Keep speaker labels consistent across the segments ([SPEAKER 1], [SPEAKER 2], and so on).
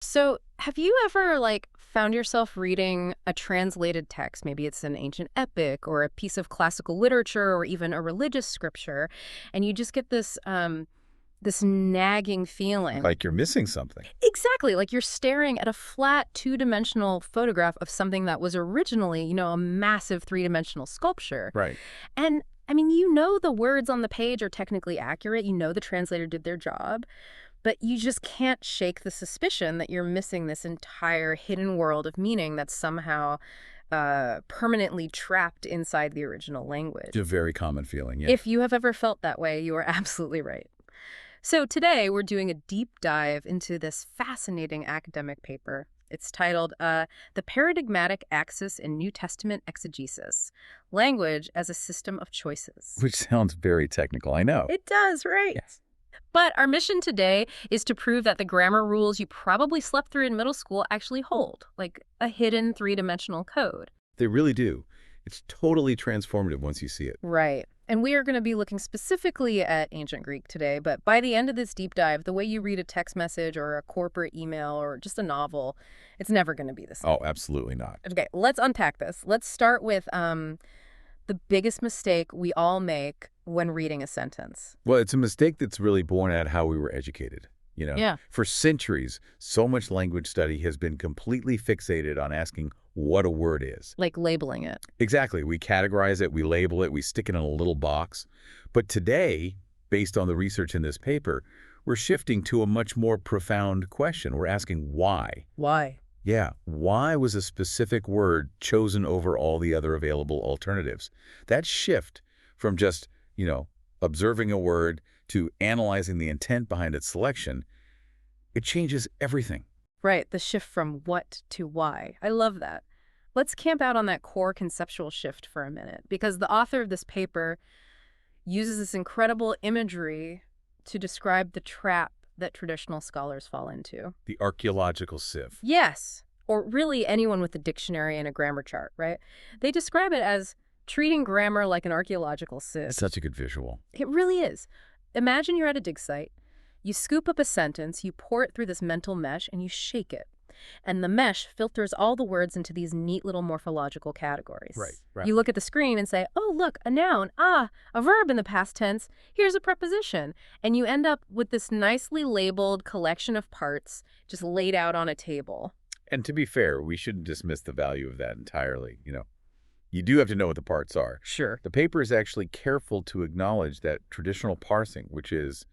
[SPEAKER 1] So, have you ever found yourself reading a translated text? Maybe it's an ancient epic or a piece of classical literature or even a religious scripture, and you just get this nagging feeling.
[SPEAKER 2] Like you're missing something.
[SPEAKER 1] Exactly, like you're staring at a flat two-dimensional photograph of something that was originally, a massive three-dimensional sculpture.
[SPEAKER 2] Right.
[SPEAKER 1] And I mean, you know the words on the page are technically accurate. You know the translator did their job. But you just can't shake the suspicion that you're missing this entire hidden world of meaning that's somehow permanently trapped inside the original language.
[SPEAKER 2] It's a very common feeling, yeah.
[SPEAKER 1] If you have ever felt that way, you are absolutely right. So today we're doing a deep dive into this fascinating academic paper. It's titled The Paradigmatic Axis in New Testament Exegesis, Language as a System of Choices.
[SPEAKER 2] Which sounds very technical, I know.
[SPEAKER 1] It does, right?
[SPEAKER 2] Yes.
[SPEAKER 1] But our mission today is to prove that the grammar rules you probably slept through in middle school actually hold, like a hidden three-dimensional code.
[SPEAKER 2] They really do. It's totally transformative once you see it.
[SPEAKER 1] Right. And we are going to be looking specifically at ancient Greek today, but by the end of this deep dive, the way you read a text message or a corporate email or just a novel, it's never going to be the same.
[SPEAKER 2] Oh, absolutely not.
[SPEAKER 1] Okay, let's unpack this. Let's start with the biggest mistake we all make when reading a sentence.
[SPEAKER 2] Well, it's a mistake that's really born out of how we were educated.
[SPEAKER 1] Yeah.
[SPEAKER 2] For centuries, so much language study has been completely fixated on asking what a word is.
[SPEAKER 1] Like labeling it.
[SPEAKER 2] Exactly. We categorize it, we label it, we stick it in a little box. But today, based on the research in this paper, we're shifting to a much more profound question. We're asking why.
[SPEAKER 1] Why?
[SPEAKER 2] Yeah, why was a specific word chosen over all the other available alternatives? That shift from just, observing a word to analyzing the intent behind its selection, it changes everything.
[SPEAKER 1] Right, the shift from what to why. I love that. Let's camp out on that core conceptual shift for a minute, because the author of this paper uses this incredible imagery to describe the trap that traditional scholars fall into.
[SPEAKER 2] The archaeological sieve.
[SPEAKER 1] Yes, or really anyone with a dictionary and a grammar chart, right? They describe it as treating grammar like an archaeological sieve.
[SPEAKER 2] Such a good visual.
[SPEAKER 1] It really is. Imagine you're at a dig site. You scoop up a sentence, you pour it through this mental mesh, and you shake it. And the mesh filters all the words into these neat little morphological categories.
[SPEAKER 2] Right.
[SPEAKER 1] You look at the screen and say, oh, look, a noun, a verb in the past tense, here's a preposition. And you end up with this nicely labeled collection of parts just laid out on a table.
[SPEAKER 2] And to be fair, we shouldn't dismiss the value of that entirely. You do have to know what the parts are.
[SPEAKER 1] Sure.
[SPEAKER 2] The paper is actually careful to acknowledge that traditional parsing, which is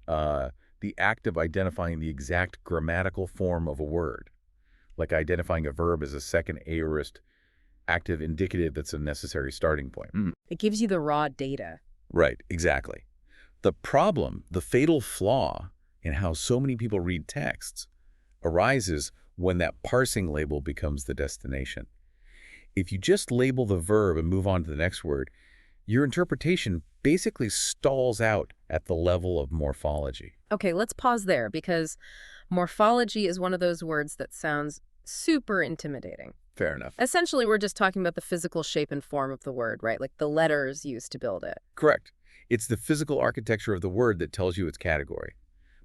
[SPEAKER 2] the act of identifying the exact grammatical form of a word, like identifying a verb as a second aorist active indicative that's a necessary starting point.
[SPEAKER 1] It gives you the raw data.
[SPEAKER 2] Right, exactly. The problem, the fatal flaw in how so many people read texts arises when that parsing label becomes the destination. If you just label the verb and move on to the next word, your interpretation basically stalls out at the level of morphology.
[SPEAKER 1] Okay, let's pause there because morphology is one of those words that sounds super intimidating.
[SPEAKER 2] Fair enough.
[SPEAKER 1] Essentially, we're just talking about the physical shape and form of the word, right? Like the letters used to build it.
[SPEAKER 2] Correct. It's the physical architecture of the word that tells you its category.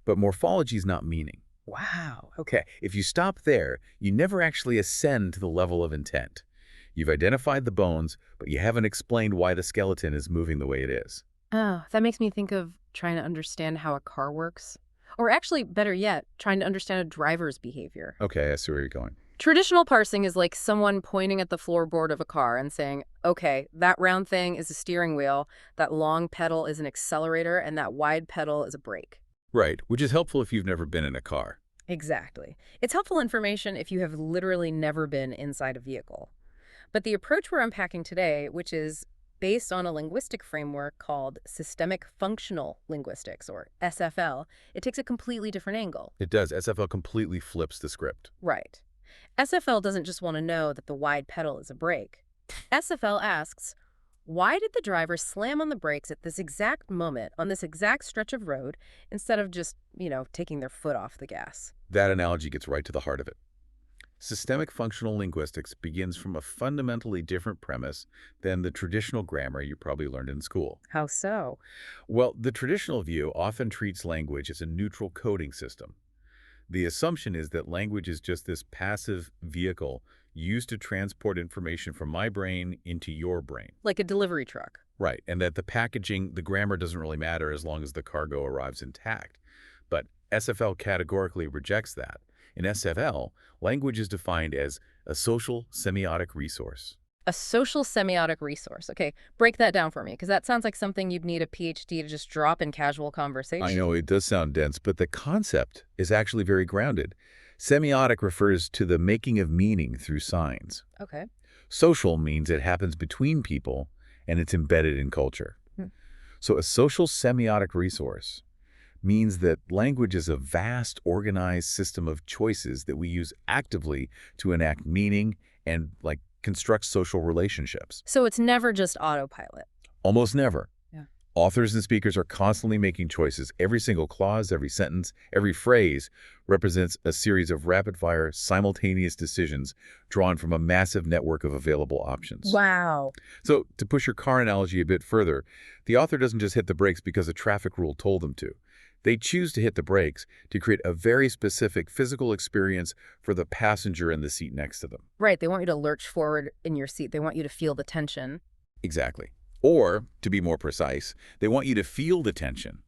[SPEAKER 2] But morphology is not meaning. Wow. Okay. If you stop there, you never actually ascend to the level of intent. You've identified the bones, but you haven't explained why the skeleton is moving the way it is.
[SPEAKER 1] Oh, that makes me think of trying to understand how a car works. Or actually, better yet, trying to understand a driver's behavior.
[SPEAKER 2] Okay, I see where you're going.
[SPEAKER 1] Traditional parsing is like someone pointing at the floorboard of a car and saying, okay, that round thing is a steering wheel, that long pedal is an accelerator, and that wide pedal is a brake.
[SPEAKER 2] Right, which is helpful if you've never been in a car.
[SPEAKER 1] Exactly. It's helpful information if you have literally never been inside a vehicle. But the approach we're unpacking today, which is based on a linguistic framework called systemic functional linguistics, or SFL, it takes a completely different angle.
[SPEAKER 2] It does. SFL completely flips the script.
[SPEAKER 1] Right. SFL doesn't just want to know that the wide pedal is a brake. SFL asks, why did the driver slam on the brakes at this exact moment on this exact stretch of road instead of just, taking their foot off the gas?
[SPEAKER 2] That analogy gets right to the heart of it. Systemic functional linguistics begins from a fundamentally different premise than the traditional grammar you probably learned in school.
[SPEAKER 1] How so?
[SPEAKER 2] Well, the traditional view often treats language as a neutral coding system. The assumption is that language is just this passive vehicle used to transport information from my brain into your brain.
[SPEAKER 1] Like a delivery truck.
[SPEAKER 2] Right, and that the packaging, the grammar doesn't really matter as long as the cargo arrives intact. But SFL categorically rejects that. In SFL, language is defined as a social semiotic resource.
[SPEAKER 1] A social semiotic resource. Okay, break that down for me, because that sounds like something you'd need a PhD to just drop in casual
[SPEAKER 2] I
[SPEAKER 1] conversation.
[SPEAKER 2] know it does sound dense, but the concept is actually very grounded. Semiotic refers to the making of meaning through signs.
[SPEAKER 1] Okay.
[SPEAKER 2] Social means it happens between people and it's embedded in culture.
[SPEAKER 1] Hmm.
[SPEAKER 2] So a social semiotic resource means that language is a vast, organized system of choices that we use actively to enact meaning and, construct social relationships.
[SPEAKER 1] So it's never just autopilot.
[SPEAKER 2] Almost never.
[SPEAKER 1] Yeah.
[SPEAKER 2] Authors and speakers are constantly making choices. Every single clause, every sentence, every phrase represents a series of rapid-fire, simultaneous decisions drawn from a massive network of available options.
[SPEAKER 1] Wow.
[SPEAKER 2] So, to push your car analogy a bit further, the author doesn't just hit the brakes because a traffic rule told them to. They choose to hit the brakes to create a very specific physical experience for the passenger in the seat next to them.
[SPEAKER 1] Right, they want you to lurch forward in your seat. They want you to feel the tension.
[SPEAKER 2] Exactly. Or, to be more precise, they want you to feel the tension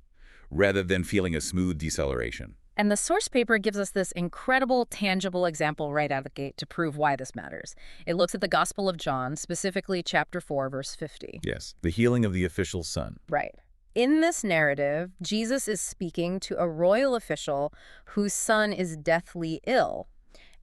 [SPEAKER 2] rather than feeling a smooth deceleration.
[SPEAKER 1] And the source paper gives us this incredible, tangible example right out of the gate to prove why this matters. It looks at the Gospel of John, specifically chapter 4, verse 50.
[SPEAKER 2] Yes, the healing of the official's son.
[SPEAKER 1] Right. In this narrative, Jesus is speaking to a royal official whose son is deathly ill.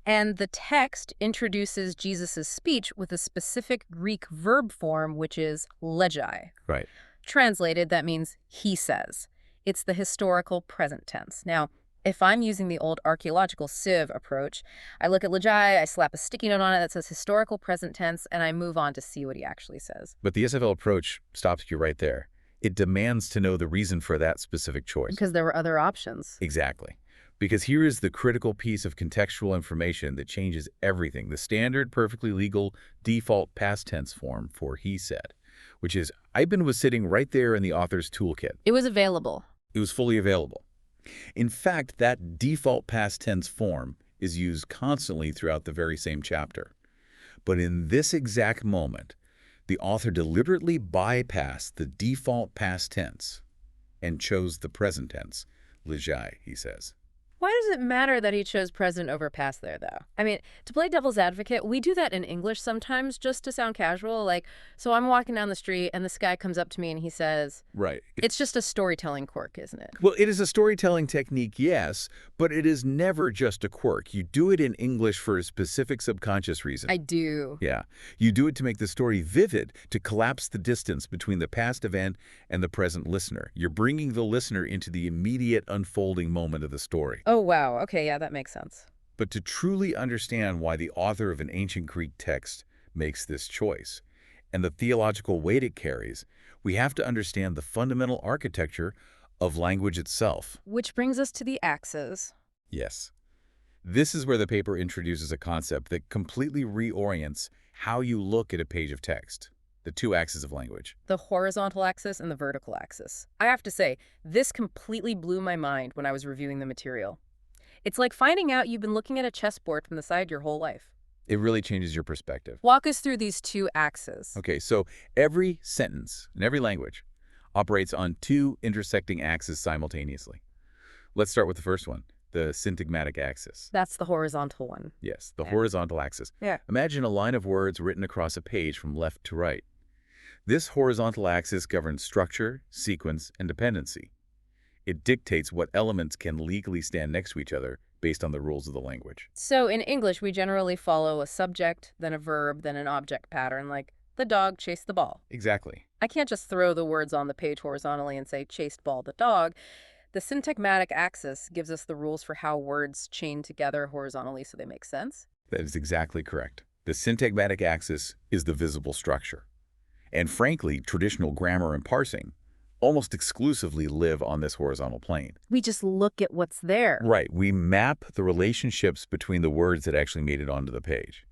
[SPEAKER 1] And the text introduces Jesus' speech with a specific Greek verb form, which is legi.
[SPEAKER 2] Right.
[SPEAKER 1] Translated, that means he says. It's the historical present tense. Now, if I'm using the old archaeological sieve approach, I look at legi, I slap a sticky note on it that says historical present tense, and I move on to see what he actually says.
[SPEAKER 2] But the SFL approach stops you right there. It demands to know the reason for that specific choice.
[SPEAKER 1] Because there were other options.
[SPEAKER 2] Exactly. Because here is the critical piece of contextual information that changes everything. The standard, perfectly legal, default past tense form for he said, which is, Iben was sitting right there in the author's toolkit.
[SPEAKER 1] It was available.
[SPEAKER 2] It was fully available. In fact, that default past tense form is used constantly throughout the very same chapter. But in this exact moment, the author deliberately bypassed the default past tense and chose the present tense, legi, he says.
[SPEAKER 1] Why does it matter that he chose present over past there, though? I mean, to play devil's advocate, we do that in English sometimes just to sound casual. Like, so I'm walking down the street and this guy comes up to me and he says,
[SPEAKER 2] Right.
[SPEAKER 1] it's just a storytelling quirk, isn't it?
[SPEAKER 2] Well, it is a storytelling technique, yes, but it is never just a quirk. You do it in English for a specific subconscious reason.
[SPEAKER 1] I do.
[SPEAKER 2] Yeah. You do it to make the story vivid, to collapse the distance between the past event and the present listener. You're bringing the listener into the immediate unfolding moment of the story.
[SPEAKER 1] Oh, wow. Okay, yeah, that makes sense.
[SPEAKER 2] But to truly understand why the author of an ancient Greek text makes this choice and the theological weight it carries, we have to understand the fundamental architecture of language itself.
[SPEAKER 1] Which brings us to the axes.
[SPEAKER 2] Yes. This is where the paper introduces a concept that completely reorients how you look at a page of text, the two axes of language.
[SPEAKER 1] The horizontal axis and the vertical axis. I have to say, this completely blew my mind when I was reviewing the material. It's like finding out you've been looking at a chessboard from the side your whole life.
[SPEAKER 2] It really changes your perspective.
[SPEAKER 1] Walk us through these two axes.
[SPEAKER 2] Okay, so every sentence in every language operates on two intersecting axes simultaneously. Let's start with the first one, the syntagmatic axis.
[SPEAKER 1] That's the horizontal one.
[SPEAKER 2] Yes, the
[SPEAKER 1] Yeah.
[SPEAKER 2] horizontal axis.
[SPEAKER 1] Yeah.
[SPEAKER 2] Imagine a line of words written across a page from left to right. This horizontal axis governs structure, sequence, and dependency. It dictates what elements can legally stand next to each other based on the rules of the language.
[SPEAKER 1] So in English, we generally follow a subject, then a verb, then an object pattern, like the dog chased the ball.
[SPEAKER 2] Exactly.
[SPEAKER 1] I can't just throw the words on the page horizontally and say chased ball the dog. The syntagmatic axis gives us the rules for how words chain together horizontally so they make sense.
[SPEAKER 2] That is exactly correct. The syntagmatic axis is the visible structure. And frankly, traditional grammar and parsing almost exclusively live on this horizontal plane.
[SPEAKER 1] We just look at what's there.
[SPEAKER 2] Right. We map the relationships between the words that actually made it onto the page.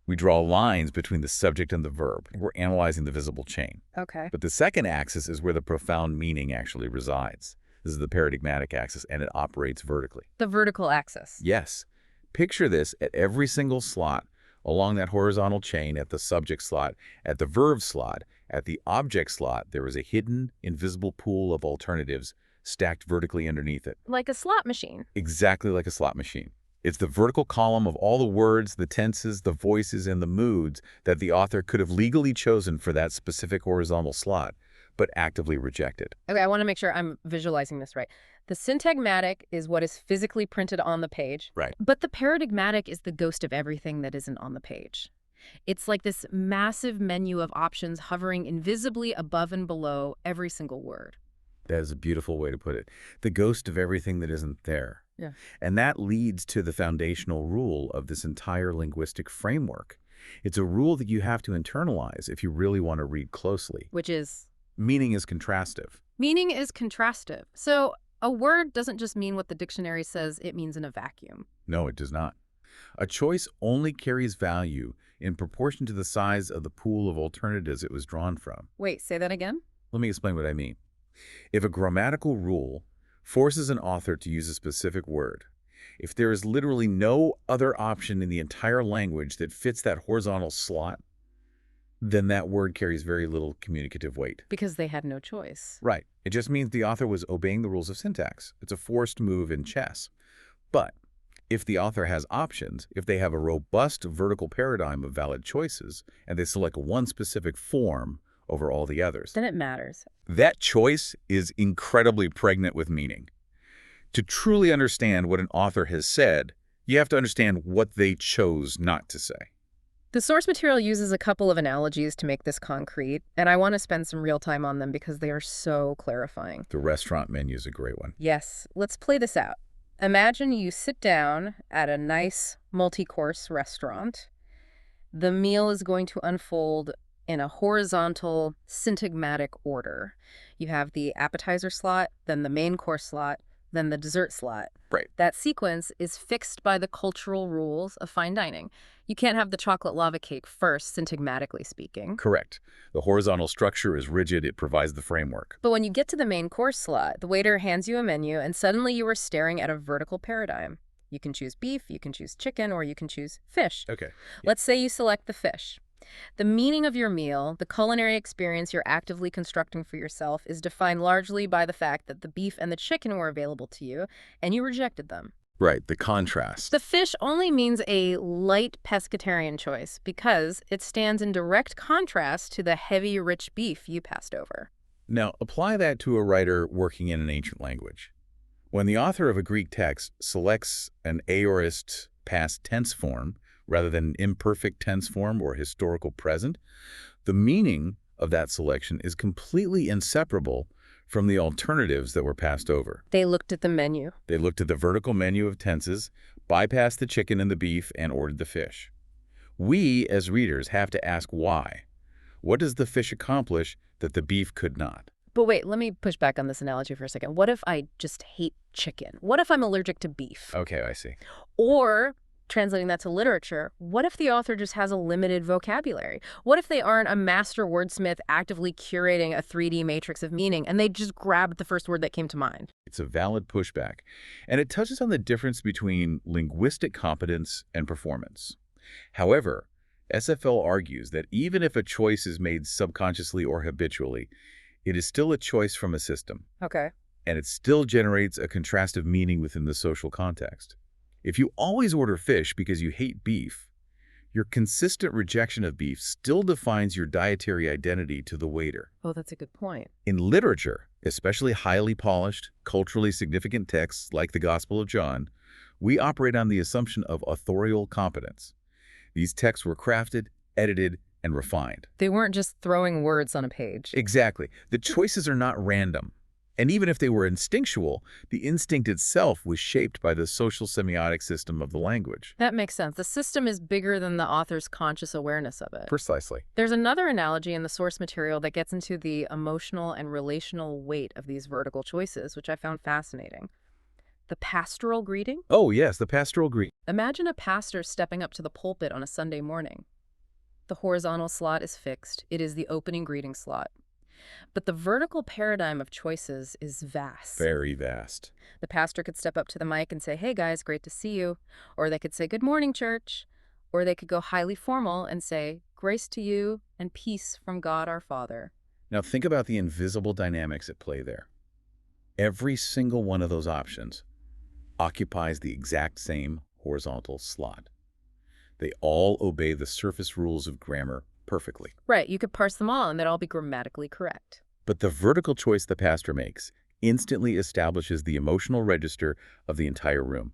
[SPEAKER 2] We draw lines between the subject and the verb. We're analyzing the visible chain.
[SPEAKER 1] Okay.
[SPEAKER 2] But the second axis is where the profound meaning actually resides. This is the paradigmatic axis, and it operates vertically.
[SPEAKER 1] The vertical axis.
[SPEAKER 2] Yes. Picture this at every single slot along that horizontal chain, at the subject slot, at the verb slot, at the object slot. There is a hidden, invisible pool of alternatives stacked vertically underneath it.
[SPEAKER 1] Like a slot machine.
[SPEAKER 2] Exactly like a slot machine. It's the vertical column of all the words, the tenses, the voices, and the moods that the author could have legally chosen for that specific horizontal slot, but actively rejected.
[SPEAKER 1] Okay, I want to make sure I'm visualizing this right. The syntagmatic is what is physically printed on the page.
[SPEAKER 2] Right.
[SPEAKER 1] But the paradigmatic is the ghost of everything that isn't on the page. It's like this massive menu of options hovering invisibly above and below every single word.
[SPEAKER 2] That is a beautiful way to put it. The ghost of everything that isn't there.
[SPEAKER 1] Yeah.
[SPEAKER 2] And that leads to the foundational rule of this entire linguistic framework. It's a rule that you have to internalize if you really want to read closely.
[SPEAKER 1] Which is?
[SPEAKER 2] Meaning is contrastive.
[SPEAKER 1] Meaning is contrastive. So a word doesn't just mean what the dictionary says it means in a vacuum.
[SPEAKER 2] No, it does not. A choice only carries value in proportion to the size of the pool of alternatives it was drawn from.
[SPEAKER 1] Wait, say that again?
[SPEAKER 2] Let me explain what I mean. If a grammatical rule forces an author to use a specific word, if there is literally no other option in the entire language that fits that horizontal slot, then that word carries very little communicative weight.
[SPEAKER 1] Because they had no choice.
[SPEAKER 2] Right. It just means the author was obeying the rules of syntax. It's a forced move in chess. But if the author has options, if they have a robust vertical paradigm of valid choices, and they select one specific form over all the others,
[SPEAKER 1] Then it matters.
[SPEAKER 2] that choice is incredibly pregnant with meaning. To truly understand what an author has said, you have to understand what they chose not to say.
[SPEAKER 1] The source material uses a couple of analogies to make this concrete, and I want to spend some real time on them because they are so clarifying.
[SPEAKER 2] The restaurant menu is a great one.
[SPEAKER 1] Yes, let's play this out. Imagine you sit down at a nice multi-course restaurant. The meal is going to unfold in a horizontal syntagmatic order. You have the appetizer slot, then the main course slot, then the dessert slot.
[SPEAKER 2] Right.
[SPEAKER 1] That sequence is fixed by the cultural rules of fine dining. You can't have the chocolate lava cake first, syntagmatically speaking.
[SPEAKER 2] Correct. The horizontal structure is rigid. It provides the framework.
[SPEAKER 1] But when you get to the main course slot, the waiter hands you a menu, and suddenly you are staring at a vertical paradigm. You can choose beef, you can choose chicken, or you can choose fish.
[SPEAKER 2] Okay.
[SPEAKER 1] Let's say you select the fish. The meaning of your meal, the culinary experience you're actively constructing for yourself, is defined largely by the fact that the beef and the chicken were available to you, and you rejected them.
[SPEAKER 2] Right, the contrast.
[SPEAKER 1] The fish only means a light pescatarian choice because it stands in direct contrast to the heavy, rich beef you passed over.
[SPEAKER 2] Now, apply that to a writer working in an ancient language. When the author of a Greek text selects an aorist past tense form, rather than an imperfect tense form or historical present, the meaning of that selection is completely inseparable from the alternatives that were passed over.
[SPEAKER 1] They looked at the menu.
[SPEAKER 2] They looked at the vertical menu of tenses, bypassed the chicken and the beef, and ordered the fish. We, as readers, have to ask why. What does the fish accomplish that the beef could not?
[SPEAKER 1] But wait, let me push back on this analogy for a second. What if I just hate chicken? What if I'm allergic to beef?
[SPEAKER 2] Okay, I see.
[SPEAKER 1] Or, translating that to literature, what if the author just has a limited vocabulary? What if they aren't a master wordsmith actively curating a 3D matrix of meaning and they just grabbed the first word that came to mind?
[SPEAKER 2] It's a valid pushback, and it touches on the difference between linguistic competence and performance. However, SFL argues that even if a choice is made subconsciously or habitually, it is still a choice from a system,
[SPEAKER 1] Okay.
[SPEAKER 2] and it still generates a contrastive meaning within the social context. If you always order fish because you hate beef, your consistent rejection of beef still defines your dietary identity to the waiter.
[SPEAKER 1] Oh, that's a good point.
[SPEAKER 2] In literature, especially highly polished, culturally significant texts like the Gospel of John, we operate on the assumption of authorial competence. These texts were crafted, edited, and refined.
[SPEAKER 1] They weren't just throwing words on a page.
[SPEAKER 2] Exactly. The choices are not random. And even if they were instinctual, the instinct itself was shaped by the social semiotic system of the language.
[SPEAKER 1] That makes sense. The system is bigger than the author's conscious awareness of it.
[SPEAKER 2] Precisely.
[SPEAKER 1] There's another analogy in the source material that gets into the emotional and relational weight of these vertical choices, which I found fascinating. The pastoral greeting?
[SPEAKER 2] Oh, yes, the pastoral greeting.
[SPEAKER 1] Imagine a pastor stepping up to the pulpit on a Sunday morning. The horizontal slot is fixed. It is the opening greeting slot. But the vertical paradigm of choices is vast.
[SPEAKER 2] Very vast.
[SPEAKER 1] The pastor could step up to the mic and say, "Hey guys, great to see you." Or they could say, "Good morning, church." Or they could go highly formal and say, "Grace to you and peace from God our Father."
[SPEAKER 2] Now think about the invisible dynamics at play there. Every single one of those options occupies the exact same horizontal slot. They all obey the surface rules of grammar perfectly.
[SPEAKER 1] Right, you could parse them all and they'd all be grammatically correct.
[SPEAKER 2] But the vertical choice the pastor makes instantly establishes the emotional register of the entire room.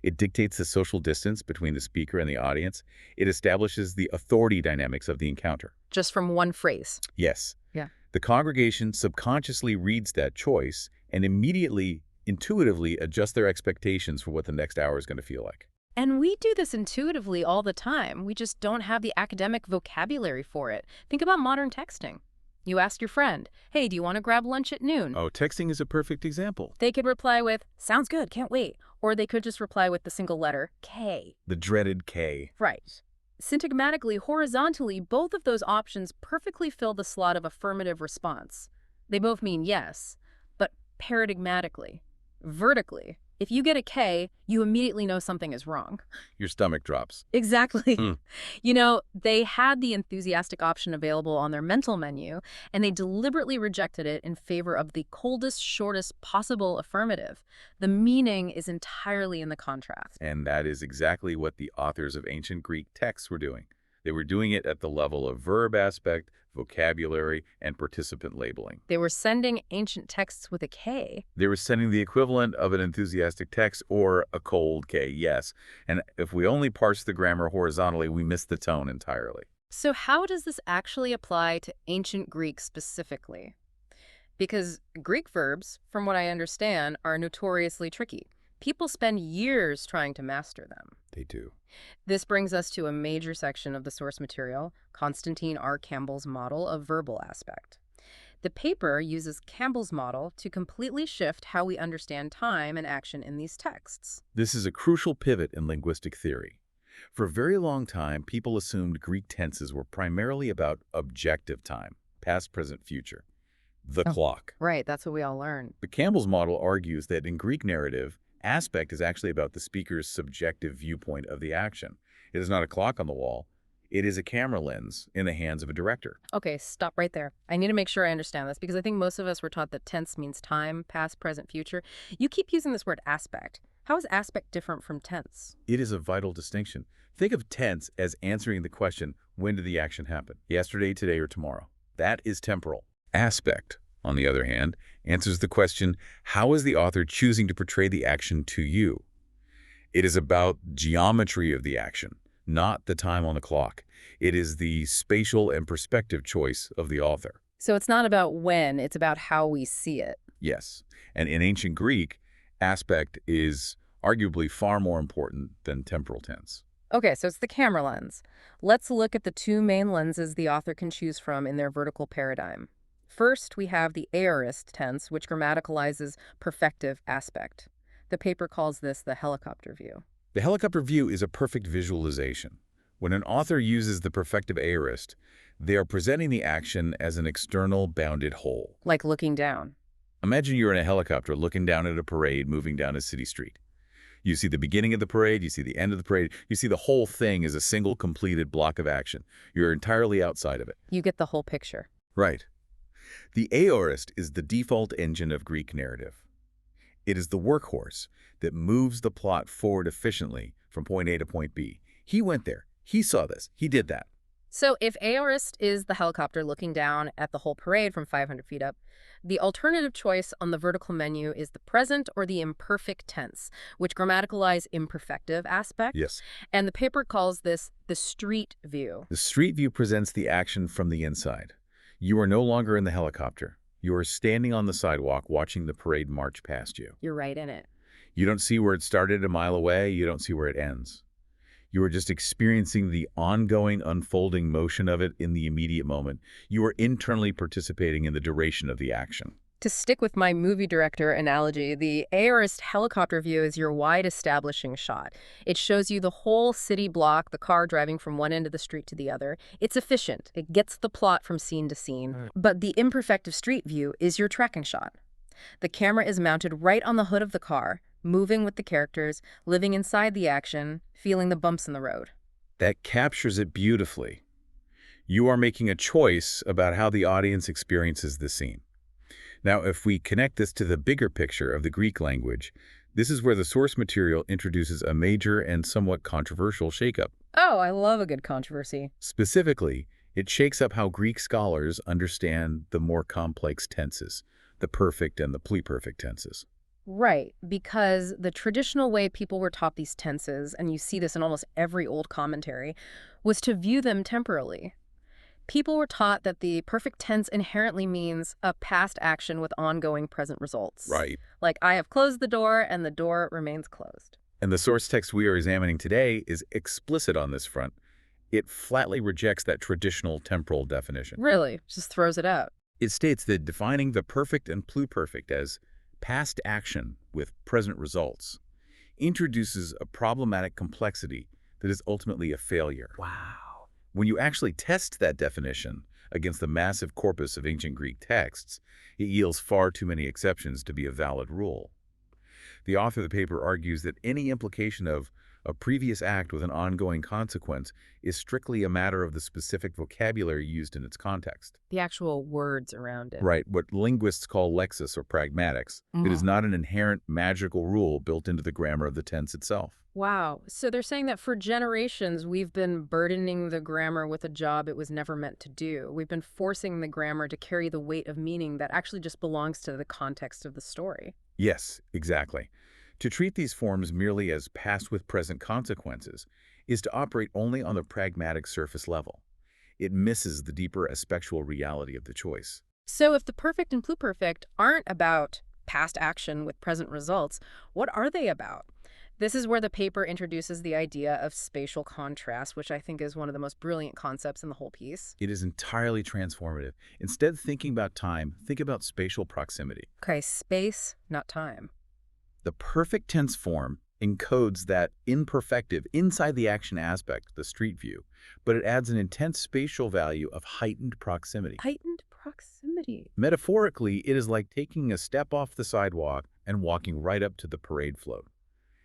[SPEAKER 2] It dictates the social distance between the speaker and the audience. It establishes the authority dynamics of the encounter.
[SPEAKER 1] Just from one phrase.
[SPEAKER 2] Yes,
[SPEAKER 1] Yeah.
[SPEAKER 2] the congregation subconsciously reads that choice and immediately, intuitively adjusts their expectations for what the next hour is going to feel like.
[SPEAKER 1] And we do this intuitively all the time. We just don't have the academic vocabulary for it. Think about modern texting. You ask your friend, "Hey, do you want to grab lunch at noon?"
[SPEAKER 2] Oh, texting is a perfect example.
[SPEAKER 1] They could reply with, "Sounds good, can't wait." Or they could just reply with the single letter, K.
[SPEAKER 2] The dreaded K.
[SPEAKER 1] Right. Syntagmatically, horizontally, both of those options perfectly fill the slot of affirmative response. They both mean yes, but paradigmatically, vertically, if you get a K, you immediately know something is wrong.
[SPEAKER 2] Your stomach drops.
[SPEAKER 1] Exactly.
[SPEAKER 2] Mm.
[SPEAKER 1] You know, they had the enthusiastic option available on their mental menu, and they deliberately rejected it in favor of the coldest, shortest possible affirmative. The meaning is entirely in the contrast.
[SPEAKER 2] And that is exactly what the authors of ancient Greek texts were doing. They were doing it at the level of verb aspect, vocabulary, and participant labeling.
[SPEAKER 1] They were sending ancient texts with a K.
[SPEAKER 2] They were sending the equivalent of an enthusiastic text or a cold K, yes. And if we only parse the grammar horizontally, we miss the tone entirely.
[SPEAKER 1] So how does this actually apply to ancient Greek specifically? Because Greek verbs, from what I understand, are notoriously tricky. People spend years trying to master them.
[SPEAKER 2] They do.
[SPEAKER 1] This brings us to a major section of the source material, Constantine R. Campbell's model of verbal aspect. The paper uses Campbell's model to completely shift how we understand time and action in these texts.
[SPEAKER 2] This is a crucial pivot in linguistic theory. For a very long time, people assumed Greek tenses were primarily about objective time, past, present, future, the clock.
[SPEAKER 1] Right, that's what we all learn.
[SPEAKER 2] But Campbell's model argues that in Greek narrative, aspect is actually about the speaker's subjective viewpoint of the action. It is not a clock on the wall. It is a camera lens in the hands of a director.
[SPEAKER 1] Okay, stop right there. I need to make sure I understand this because I think most of us were taught that tense means time, past, present, future. You keep using this word aspect. How is aspect different from tense?
[SPEAKER 2] It is a vital distinction. Think of tense as answering the question, when did the action happen? Yesterday, today, or tomorrow? That is temporal. Aspect, on the other hand, answers the question, how is the author choosing to portray the action to you? It is about geometry of the action, not the time on the clock. It is the spatial and perspective choice of the author.
[SPEAKER 1] So it's not about when, it's about how we see it.
[SPEAKER 2] Yes, and in ancient Greek, aspect is arguably far more important than temporal tense.
[SPEAKER 1] Okay, so it's the camera lens. Let's look at the two main lenses the author can choose from in their vertical paradigm. First, we have the aorist tense, which grammaticalizes perfective aspect. The paper calls this the helicopter view.
[SPEAKER 2] The helicopter view is a perfect visualization. When an author uses the perfective aorist, they are presenting the action as an external bounded whole.
[SPEAKER 1] Like looking down.
[SPEAKER 2] Imagine you're in a helicopter looking down at a parade moving down a city street. You see the beginning of the parade, you see the end of the parade, you see the whole thing as a single completed block of action. You're entirely outside of it.
[SPEAKER 1] You get the whole picture.
[SPEAKER 2] Right. The aorist is the default engine of Greek narrative. It is the workhorse that moves the plot forward efficiently from point A to point B. He went there. He saw this. He did that.
[SPEAKER 1] So if aorist is the helicopter looking down at the whole parade from 500 feet up, the alternative choice on the vertical menu is the present or the imperfect tense, which grammaticalize imperfective aspect.
[SPEAKER 2] Yes.
[SPEAKER 1] And the paper calls this the street view.
[SPEAKER 2] The street view presents the action from the inside. You are no longer in the helicopter. You are standing on the sidewalk watching the parade march past you.
[SPEAKER 1] You're right in it.
[SPEAKER 2] You don't see where it started a mile away. You don't see where it ends. You are just experiencing the ongoing, unfolding motion of it in the immediate moment. You are internally participating in the duration of the action.
[SPEAKER 1] To stick with my movie director analogy, the aorist helicopter view is your wide establishing shot. It shows you the whole city block, the car driving from one end of the street to the other. It's efficient. It gets the plot from scene to scene. But the imperfective street view is your tracking shot. The camera is mounted right on the hood of the car, moving with the characters, living inside the action, feeling the bumps in the road.
[SPEAKER 2] That captures it beautifully. You are making a choice about how the audience experiences the scene. Now, if we connect this to the bigger picture of the Greek language, this is where the source material introduces a major and somewhat controversial shakeup.
[SPEAKER 1] Oh, I love a good controversy.
[SPEAKER 2] Specifically, it shakes up how Greek scholars understand the more complex tenses, the perfect and the pluperfect tenses.
[SPEAKER 1] Right, because the traditional way people were taught these tenses, and you see this in almost every old commentary, was to view them temporally. People were taught that the perfect tense inherently means a past action with ongoing present results.
[SPEAKER 2] Right.
[SPEAKER 1] Like, I have closed the door and the door remains closed.
[SPEAKER 2] And the source text we are examining today is explicit on this front. It flatly rejects that traditional temporal definition.
[SPEAKER 1] Really, just throws it out.
[SPEAKER 2] It states that defining the perfect and pluperfect as past action with present results introduces a problematic complexity that is ultimately a failure.
[SPEAKER 1] Wow.
[SPEAKER 2] When you actually test that definition against the massive corpus of ancient Greek texts, it yields far too many exceptions to be a valid rule. The author of the paper argues that any implication of a previous act with an ongoing consequence is strictly a matter of the specific vocabulary used in its context.
[SPEAKER 1] The actual words around it.
[SPEAKER 2] Right, what linguists call lexis or pragmatics. It is not an inherent magical rule built into the grammar of the tense itself.
[SPEAKER 1] Wow. So they're saying that for generations, we've been burdening the grammar with a job it was never meant to do. We've been forcing the grammar to carry the weight of meaning that actually just belongs to the context of the story.
[SPEAKER 2] Yes, exactly. To treat these forms merely as past with present consequences is to operate only on the pragmatic surface level. It misses the deeper aspectual reality of the choice.
[SPEAKER 1] So if the perfect and pluperfect aren't about past action with present results, what are they about? This is where the paper introduces the idea of spatial contrast, which I think is one of the most brilliant concepts in the whole piece.
[SPEAKER 2] It is entirely transformative. Instead of thinking about time, think about spatial proximity.
[SPEAKER 1] Okay, space, not time.
[SPEAKER 2] The perfect tense form encodes that imperfective inside the action aspect, the street view, but it adds an intense spatial value of heightened proximity.
[SPEAKER 1] Heightened proximity.
[SPEAKER 2] Metaphorically, it is like taking a step off the sidewalk and walking right up to the parade float.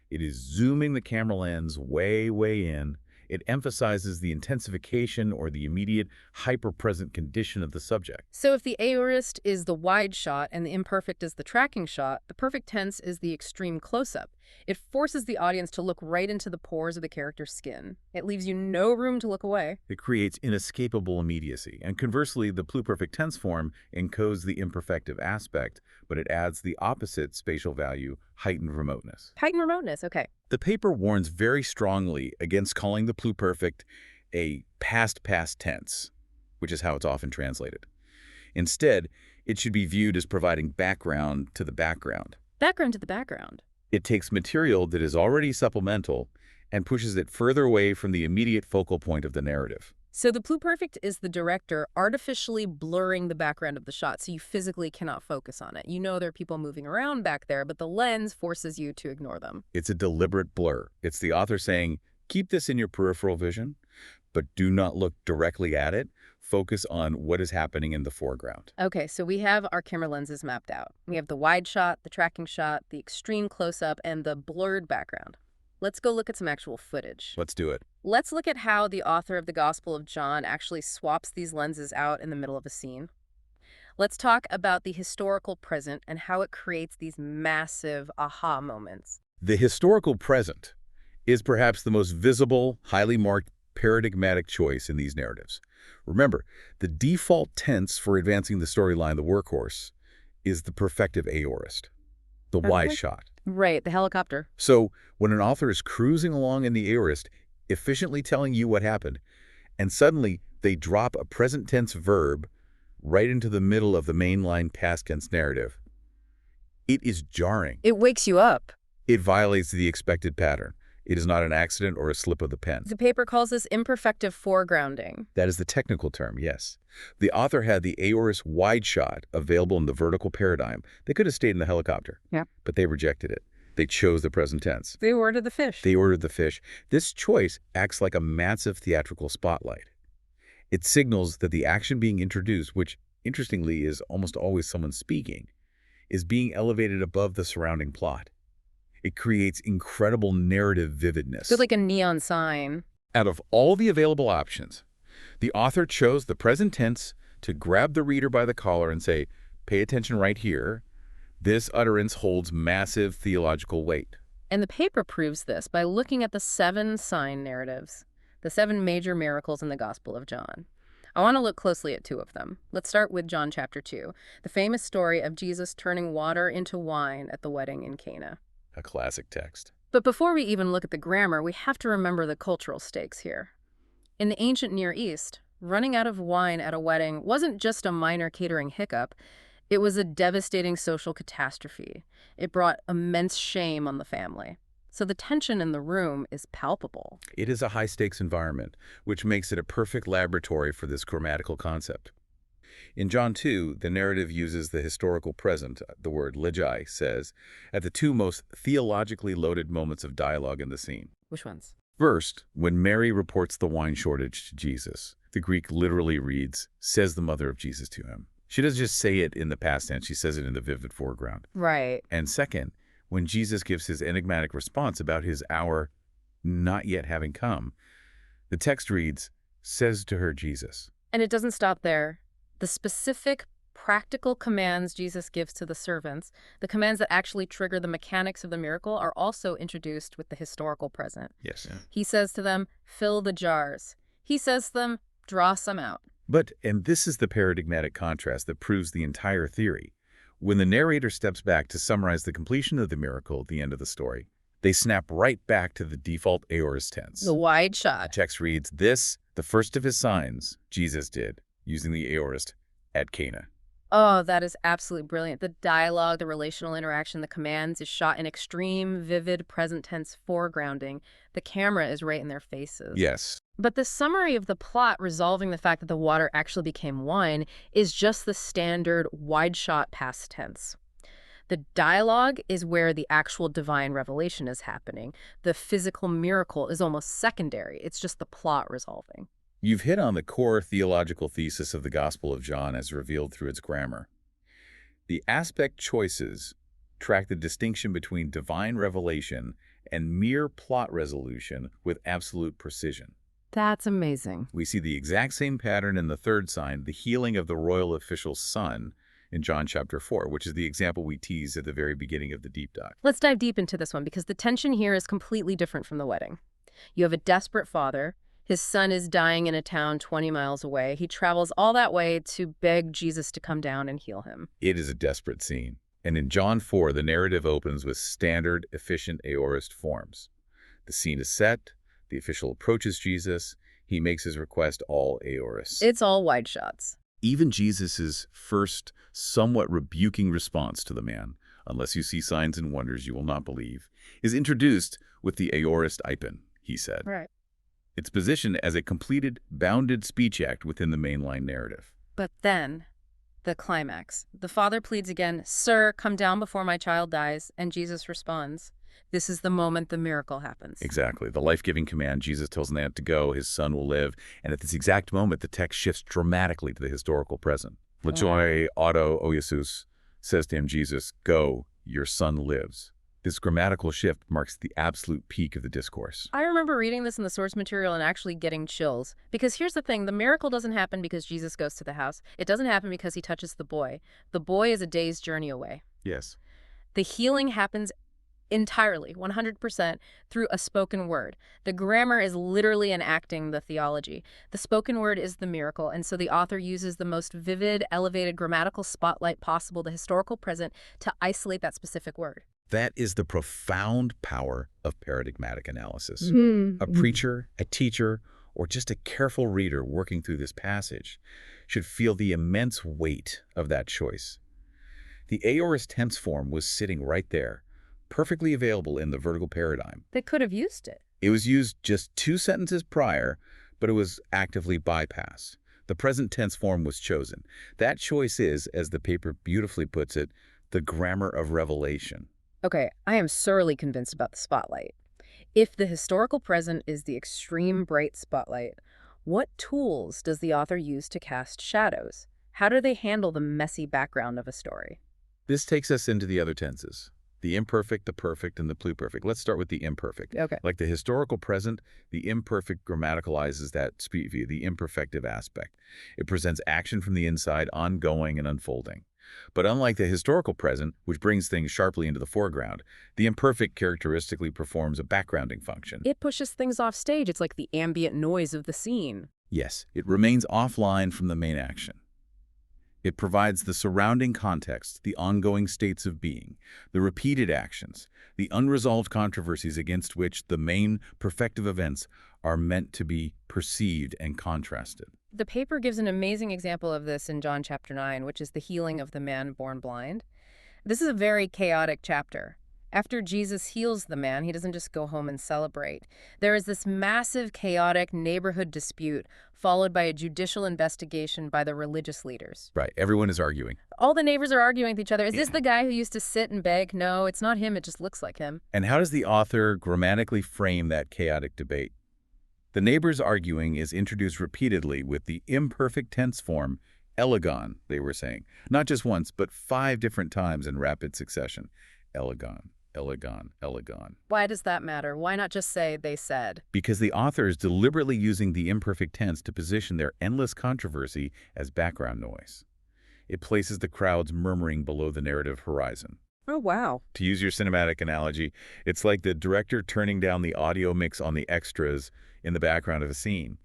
[SPEAKER 2] It is zooming the camera lens way, way in. It emphasizes the intensification or the immediate hyper-present condition of the subject.
[SPEAKER 1] So if the aorist is the wide shot and the imperfect is the tracking shot, the perfect tense is the extreme close-up. It forces the audience to look right into the pores of the character's skin. It leaves you no room to look away.
[SPEAKER 2] It creates inescapable immediacy. And conversely, the pluperfect tense form encodes the imperfective aspect, but it adds the opposite spatial value, heightened remoteness.
[SPEAKER 1] Heightened remoteness, okay.
[SPEAKER 2] The paper warns very strongly against calling the pluperfect a past tense, which is how it's often translated. Instead, it should be viewed as providing background to the background.
[SPEAKER 1] Background to the background.
[SPEAKER 2] It takes material that is already supplemental and pushes it further away from the immediate focal point of the narrative.
[SPEAKER 1] So the pluperfect is the director artificially blurring the background of the shot so you physically cannot focus on it. You know there are people moving around back there, but the lens forces you to ignore them.
[SPEAKER 2] It's a deliberate blur. It's the author saying, keep this in your peripheral vision, but do not look directly at it. Focus on what is happening in the foreground.
[SPEAKER 1] Okay, so we have our camera lenses mapped out. We have the wide shot, the tracking shot, the extreme close-up, and the blurred background. Let's go look at some actual footage.
[SPEAKER 2] Let's do it.
[SPEAKER 1] Let's look at how the author of the Gospel of John actually swaps these lenses out in the middle of a scene. Let's talk about the historical present and how it creates these massive aha moments.
[SPEAKER 2] The historical present is perhaps the most visible, highly marked paradigmatic choice in these narratives. Remember, the default tense for advancing the storyline, the workhorse, is the perfective aorist, the wide shot.
[SPEAKER 1] Right, the helicopter.
[SPEAKER 2] So when an author is cruising along in the aorist, efficiently telling you what happened, and suddenly they drop a present tense verb right into the middle of the mainline past tense narrative, it is jarring.
[SPEAKER 1] It wakes you up.
[SPEAKER 2] It violates the expected pattern. It is not an accident or a slip of the pen.
[SPEAKER 1] The paper calls this imperfective foregrounding.
[SPEAKER 2] That is the technical term, yes. The author had the aorist wide shot available in the vertical paradigm. They could have stayed in the helicopter,
[SPEAKER 1] Yeah.
[SPEAKER 2] but they rejected it. They chose the present tense.
[SPEAKER 1] They ordered the fish.
[SPEAKER 2] They ordered the fish. This choice acts like a massive theatrical spotlight. It signals that the action being introduced, which interestingly is almost always someone speaking, is being elevated above the surrounding plot. It creates incredible narrative vividness.
[SPEAKER 1] Feels like a neon sign.
[SPEAKER 2] Out of all the available options, the author chose the present tense to grab the reader by the collar and say, pay attention right here. This utterance holds massive theological weight.
[SPEAKER 1] And the paper proves this by looking at the 7 sign narratives, the 7 major miracles in the Gospel of John. I want to look closely at 2 of them. Let's start with John chapter 2, the famous story of Jesus turning water into wine at the wedding in Cana.
[SPEAKER 2] A classic text.
[SPEAKER 1] But before we even look at the grammar, we have to remember the cultural stakes here. In the ancient Near East, running out of wine at a wedding wasn't just a minor catering hiccup. It was a devastating social catastrophe. It brought immense shame on the family. So the tension in the room is palpable.
[SPEAKER 2] It is a high-stakes environment, which makes it a perfect laboratory for this grammatical concept. In John 2, the narrative uses the historical present, the word legi says, at the 2 most theologically loaded moments of dialogue in the scene.
[SPEAKER 1] Which ones?
[SPEAKER 2] First, when Mary reports the wine shortage to Jesus, the Greek literally reads, says the mother of Jesus to him. She doesn't just say it in the past tense, she says it in the vivid foreground.
[SPEAKER 1] Right.
[SPEAKER 2] And second, when Jesus gives his enigmatic response about his hour not yet having come, the text reads, says to her Jesus.
[SPEAKER 1] And it doesn't stop there. The specific practical commands Jesus gives to the servants, the commands that actually trigger the mechanics of the miracle, are also introduced with the historical present.
[SPEAKER 2] Yes.
[SPEAKER 1] He says to them, fill the jars. He says to them, draw some out.
[SPEAKER 2] But, and this is the paradigmatic contrast that proves the entire theory, when the narrator steps back to summarize the completion of the miracle at the end of the story, they snap right back to the default aorist tense.
[SPEAKER 1] The wide
[SPEAKER 2] The
[SPEAKER 1] shot.
[SPEAKER 2] text reads, this, the first of his signs, Jesus did, using the aorist at Cana.
[SPEAKER 1] Oh, that is absolutely brilliant. The dialogue, the relational interaction, the commands is shot in extreme, vivid, present tense foregrounding. The camera is right in their faces.
[SPEAKER 2] Yes.
[SPEAKER 1] But the summary of the plot resolving the fact that the water actually became wine is just the standard wide shot past tense. The dialogue is where the actual divine revelation is happening. The physical miracle is almost secondary. It's just the plot resolving.
[SPEAKER 2] You've hit on the core theological thesis of the Gospel of John as revealed through its grammar. The aspect choices track the distinction between divine revelation and mere plot resolution with absolute precision.
[SPEAKER 1] That's amazing.
[SPEAKER 2] We see the exact same pattern in the 3rd sign, the healing of the royal official's son, in John chapter 4, which is the example we teased at the very beginning of the deep dive.
[SPEAKER 1] Let's dive deep into this one because the tension here is completely different from the wedding. You have a desperate father. His son is dying in a town 20 miles away. He travels all that way to beg Jesus to come down and heal him.
[SPEAKER 2] It is a desperate scene. And in John 4, the narrative opens with standard, efficient aorist forms. The scene is set. The official approaches Jesus. He makes his request all aorist.
[SPEAKER 1] It's all wide shots.
[SPEAKER 2] Even Jesus's first, somewhat rebuking response to the man, unless you see signs and wonders you will not believe, is introduced with the aorist eipon, he said.
[SPEAKER 1] Right.
[SPEAKER 2] It's positioned as a completed, bounded speech act within the mainline narrative.
[SPEAKER 1] But then, the climax. The father pleads again, "Sir, come down before my child dies." And Jesus responds. This is the moment the miracle happens.
[SPEAKER 2] Exactly. The life-giving command, Jesus tells the man to go, his son will live. And at this exact moment, the text shifts dramatically to the historical present. Logoi auto o Jesus says to him, Jesus, go, your son lives. This grammatical shift marks the absolute peak of the discourse.
[SPEAKER 1] I remember reading this in the source material and actually getting chills. Because here's the thing, the miracle doesn't happen because Jesus goes to the house. It doesn't happen because he touches the boy. The boy is a day's journey away.
[SPEAKER 2] Yes.
[SPEAKER 1] The healing happens entirely, 100%, through a spoken word. The grammar is literally enacting the theology. The spoken word is the miracle, and so the author uses the most vivid, elevated grammatical spotlight possible, the historical present, to isolate that specific word.
[SPEAKER 2] That is the profound power of paradigmatic analysis.
[SPEAKER 1] Mm-hmm.
[SPEAKER 2] A preacher, a teacher, or just a careful reader working through this passage should feel the immense weight of that choice. The aorist tense form was sitting right there, perfectly available in the vertical paradigm.
[SPEAKER 1] They could have used it.
[SPEAKER 2] It was used just 2 sentences prior, but it was actively bypassed. The present tense form was chosen. That choice is, as the paper beautifully puts it, the grammar of revelation.
[SPEAKER 1] Okay, I am sorely convinced about the spotlight. If the historical present is the extreme bright spotlight, what tools does the author use to cast shadows? How do they handle the messy background of a story?
[SPEAKER 2] This takes us into the other tenses, the imperfect, the perfect, and the pluperfect. Let's start with the imperfect.
[SPEAKER 1] Okay.
[SPEAKER 2] Like the historical present, the imperfect grammaticalizes that speech view, the imperfective aspect. It presents action from the inside, ongoing and unfolding. But unlike the historical present, which brings things sharply into the foreground, the imperfect characteristically performs a backgrounding function.
[SPEAKER 1] It pushes things off stage. It's like the ambient noise of the scene.
[SPEAKER 2] Yes, it remains offline from the main action. It provides the surrounding context, the ongoing states of being, the repeated actions, the unresolved controversies against which the main perfective events are meant to be perceived and contrasted.
[SPEAKER 1] The paper gives an amazing example of this in John chapter 9, which is the healing of the man born blind. This is a very chaotic chapter. After Jesus heals the man, he doesn't just go home and celebrate. There is this massive, chaotic neighborhood dispute, followed by a judicial investigation by the religious leaders.
[SPEAKER 2] Right, everyone is arguing.
[SPEAKER 1] All the neighbors are arguing with each other. Is this the guy who used to sit and beg? No, it's not him. It just looks like him.
[SPEAKER 2] And how does the author grammatically frame that chaotic debate? The neighbors arguing is introduced repeatedly with the imperfect tense form, elegon, they were saying. Not just once, but 5 different times in rapid succession. Elegon, elegon, elegon.
[SPEAKER 1] Why does that matter? Why not just say they said?
[SPEAKER 2] Because the author is deliberately using the imperfect tense to position their endless controversy as background noise. It places the crowds murmuring below the narrative horizon.
[SPEAKER 1] Oh, wow.
[SPEAKER 2] To use your cinematic analogy, it's like the director turning down the audio mix on the extras in the background of a scene.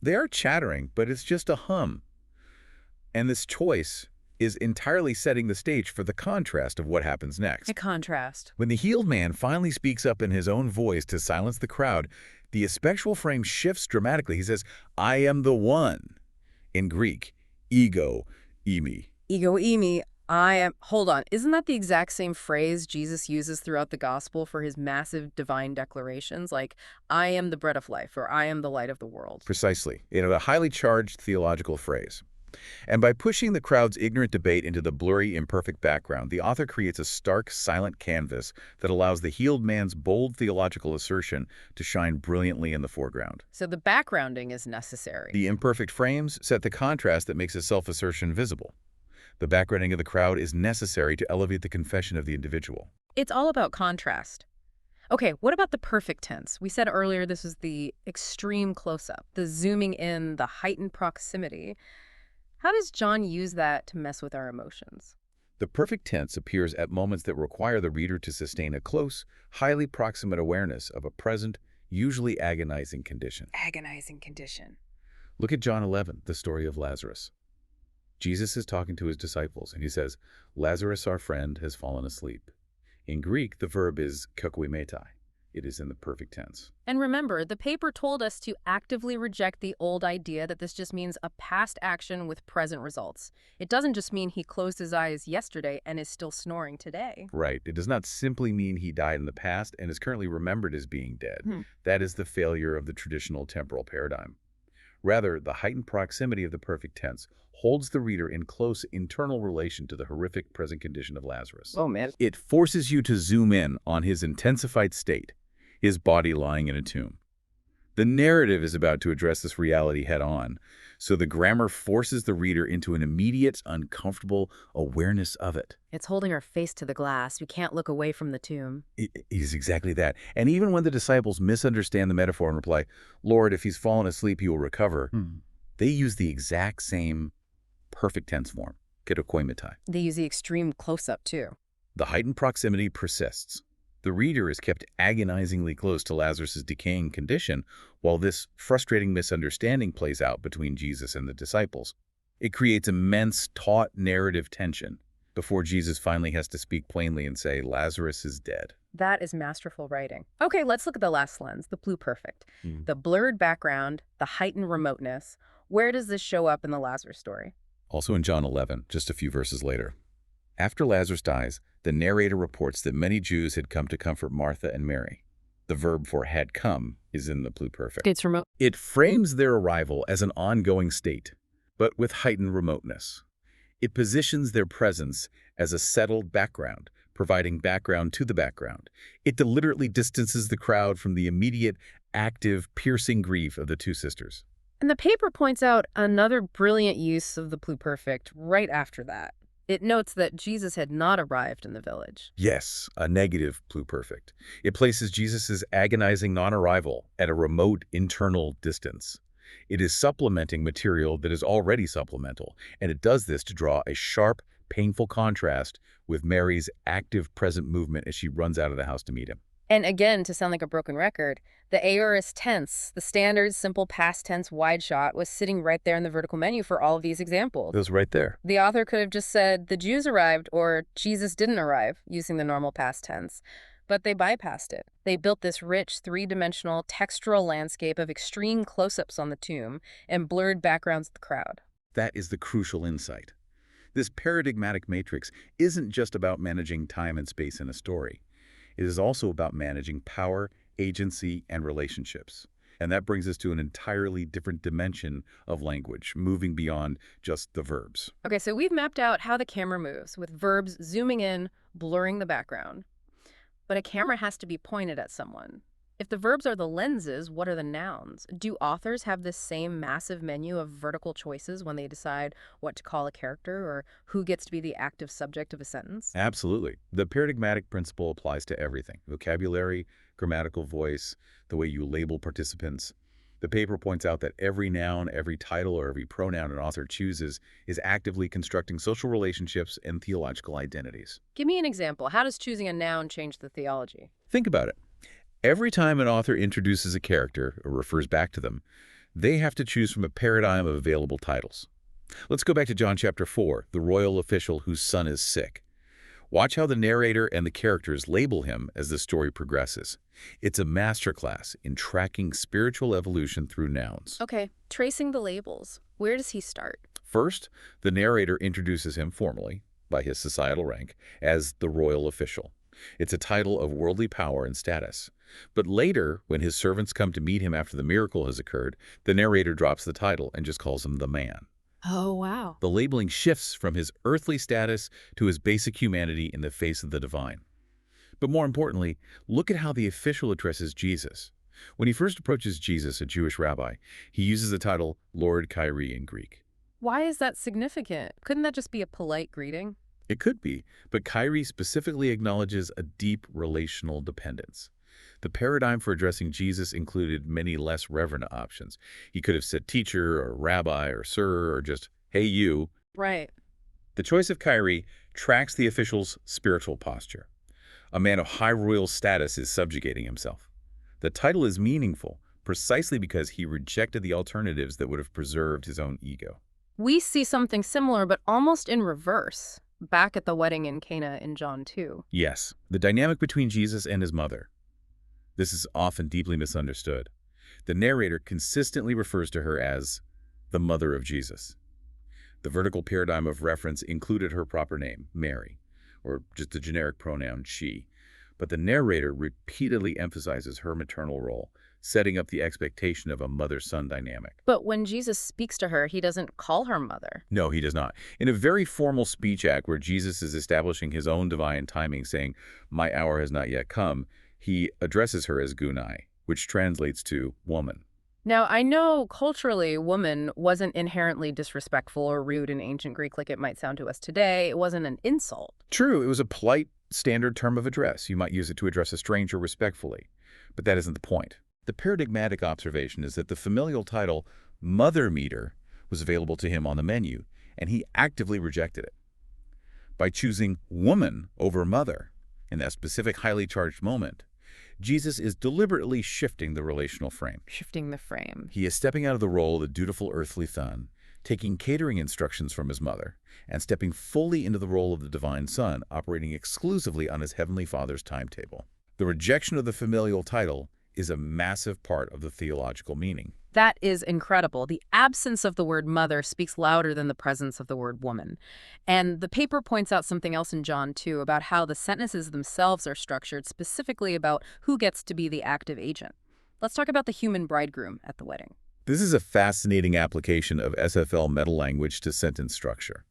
[SPEAKER 2] They are chattering, but it's just a hum. And this choice is entirely setting the stage for the contrast of what happens next.
[SPEAKER 1] A contrast.
[SPEAKER 2] When the healed man finally speaks up in his own voice to silence the crowd, the spectral frame shifts dramatically. He says, "I am the one." In Greek, ego, eimi.
[SPEAKER 1] Ego eimi, I am... Hold on. Isn't that the exact same phrase Jesus uses throughout the gospel for his massive divine declarations? Like, I am the bread of life, or I am the light of the world.
[SPEAKER 2] Precisely. A highly charged theological phrase. And by pushing the crowd's ignorant debate into the blurry, imperfect background, the author creates a stark, silent canvas that allows the healed man's bold theological assertion to shine brilliantly in the foreground.
[SPEAKER 1] So the backgrounding is necessary.
[SPEAKER 2] The imperfect frames set the contrast that makes his self-assertion visible. The backgrounding of the crowd is necessary to elevate the confession of the individual.
[SPEAKER 1] It's all about contrast. Okay, what about the perfect tense? We said earlier this was the extreme close-up, the zooming in, the heightened proximity. How does John use that to mess with our emotions?
[SPEAKER 2] The perfect tense appears at moments that require the reader to sustain a close, highly proximate awareness of a present, usually agonizing condition.
[SPEAKER 1] Agonizing condition.
[SPEAKER 2] Look at John 11, the story of Lazarus. Jesus is talking to his disciples, and he says, "Lazarus, our friend, has fallen asleep." In Greek, the verb is kakoimetai. It is in the perfect tense.
[SPEAKER 1] And remember, the paper told us to actively reject the old idea that this just means a past action with present results. It doesn't just mean he closed his eyes yesterday and is still snoring today.
[SPEAKER 2] Right. It does not simply mean he died in the past and is currently remembered as being dead. That is the failure of the traditional temporal paradigm. Rather, the heightened proximity of the perfect tense holds the reader in close internal relation to the horrific present condition of Lazarus.
[SPEAKER 1] Oh, man.
[SPEAKER 2] It forces you to zoom in on his intensified state, his body lying in a tomb. The narrative is about to address this reality head-on, so the grammar forces the reader into an immediate, uncomfortable awareness of it.
[SPEAKER 1] It's holding our face to the glass. We can't look away from the tomb.
[SPEAKER 2] It is exactly that. And even when the disciples misunderstand the metaphor and reply, "Lord, if he's fallen asleep, he will recover," they use the exact same perfect tense form, kakoimetai.
[SPEAKER 1] They use the extreme close-up, too.
[SPEAKER 2] The heightened proximity persists. The reader is kept agonizingly close to Lazarus' decaying condition while this frustrating misunderstanding plays out between Jesus and the disciples. It creates immense taut narrative tension before Jesus finally has to speak plainly and say, "Lazarus is dead."
[SPEAKER 1] That is masterful writing. Okay, let's look at the last lens, the pluperfect. The blurred background, the heightened remoteness. Where does this show up in the Lazarus story?
[SPEAKER 2] Also in John 11, just a few verses later. After Lazarus dies, the narrator reports that many Jews had come to comfort Martha and Mary. The verb for had come is in the pluperfect.
[SPEAKER 1] It's remote.
[SPEAKER 2] It frames their arrival as an ongoing state, but with heightened remoteness. It positions their presence as a settled background, providing background to the background. It deliberately distances the crowd from the immediate, active, piercing grief of the two sisters.
[SPEAKER 1] And the paper points out another brilliant use of the pluperfect right after that. It notes that Jesus had not arrived in the village.
[SPEAKER 2] Yes, a negative pluperfect. It places Jesus' agonizing non-arrival at a remote internal distance. It is supplementing material that is already supplemental, and it does this to draw a sharp, painful contrast with Mary's active present movement as she runs out of the house to meet him.
[SPEAKER 1] And again, to sound like a broken record, the aorist tense, the standard simple past tense wide shot, was sitting right there in the vertical menu for all of these examples.
[SPEAKER 2] It was right there.
[SPEAKER 1] The author could have just said, the Jews arrived, or Jesus didn't arrive, using the normal past tense. But they bypassed it. They built this rich, three-dimensional, textural landscape of extreme close-ups on the tomb and blurred backgrounds of the crowd.
[SPEAKER 2] That is the crucial insight. This paradigmatic matrix isn't just about managing time and space in a story. It is also about managing power, agency, and relationships. And that brings us to an entirely different dimension of language, moving beyond just the verbs.
[SPEAKER 1] Okay, so we've mapped out how the camera moves, with verbs zooming in, blurring the background. But a camera has to be pointed at someone. If the verbs are the lenses, what are the nouns? Do authors have this same massive menu of vertical choices when they decide what to call a character or who gets to be the active subject of a sentence?
[SPEAKER 2] Absolutely. The paradigmatic principle applies to everything. Vocabulary, grammatical voice, the way you label participants. The paper points out that every noun, every title, or every pronoun an author chooses is actively constructing social relationships and theological identities.
[SPEAKER 1] Give me an example. How does choosing a noun change the theology?
[SPEAKER 2] Think about it. Every time an author introduces a character or refers back to them, they have to choose from a paradigm of available titles. Let's go back to John chapter 4, the royal official whose son is sick. Watch how the narrator and the characters label him as the story progresses. It's a masterclass in tracking spiritual evolution through nouns.
[SPEAKER 1] Okay, tracing the labels. Where does he start?
[SPEAKER 2] First, the narrator introduces him formally, by his societal rank, as the royal official. It's a title of worldly power and status. But later, when his servants come to meet him after the miracle has occurred, the narrator drops the title and just calls him the man.
[SPEAKER 1] Oh, wow.
[SPEAKER 2] The labeling shifts from his earthly status to his basic humanity in the face of the divine. But more importantly, look at how the official addresses Jesus. When he first approaches Jesus, a Jewish rabbi, he uses the title Lord Kyrie in Greek.
[SPEAKER 1] Why is that significant? Couldn't that just be a polite greeting?
[SPEAKER 2] It could be, but Kyrie specifically acknowledges a deep relational dependence. The paradigm for addressing Jesus included many less reverent options. He could have said teacher or rabbi or sir or just, hey you.
[SPEAKER 1] Right.
[SPEAKER 2] The choice of Kyrie tracks the official's spiritual posture. A man of high royal status is subjugating himself. The title is meaningful precisely because he rejected the alternatives that would have preserved his own ego.
[SPEAKER 1] We see something similar, but almost in reverse, back at the wedding in Cana in John 2.
[SPEAKER 2] Yes, the dynamic between Jesus and his mother. This is often deeply misunderstood. The narrator consistently refers to her as the mother of Jesus. The vertical paradigm of reference included her proper name, Mary, or just the generic pronoun she. But the narrator repeatedly emphasizes her maternal role, setting up the expectation of a mother-son dynamic.
[SPEAKER 1] But when Jesus speaks to her, he doesn't call her mother.
[SPEAKER 2] No, he does not. In a very formal speech act where Jesus is establishing his own divine timing, saying, "My hour has not yet come," he addresses her as gunai, which translates to woman.
[SPEAKER 1] Now, I know culturally, woman wasn't inherently disrespectful or rude in ancient Greek like it might sound to us today. It wasn't an insult.
[SPEAKER 2] True, it was a polite, standard term of address. You might use it to address a stranger respectfully. But that isn't the point. The paradigmatic observation is that the familial title, mother meter, was available to him on the menu, and he actively rejected it. By choosing woman over mother in that specific highly charged moment, Jesus is deliberately shifting the relational frame.
[SPEAKER 1] Shifting the frame.
[SPEAKER 2] He is stepping out of the role of the dutiful earthly son, taking catering instructions from his mother, and stepping fully into the role of the divine son, operating exclusively on his heavenly father's timetable. The rejection of the familial title is a massive part of the theological meaning.
[SPEAKER 1] That is incredible. The absence of the word mother speaks louder than the presence of the word woman. And the paper points out something else in John, too, about how the sentences themselves are structured specifically about who gets to be the active agent. Let's talk about the human bridegroom at the wedding.
[SPEAKER 2] This is a fascinating application of SFL meta-language to sentence structure.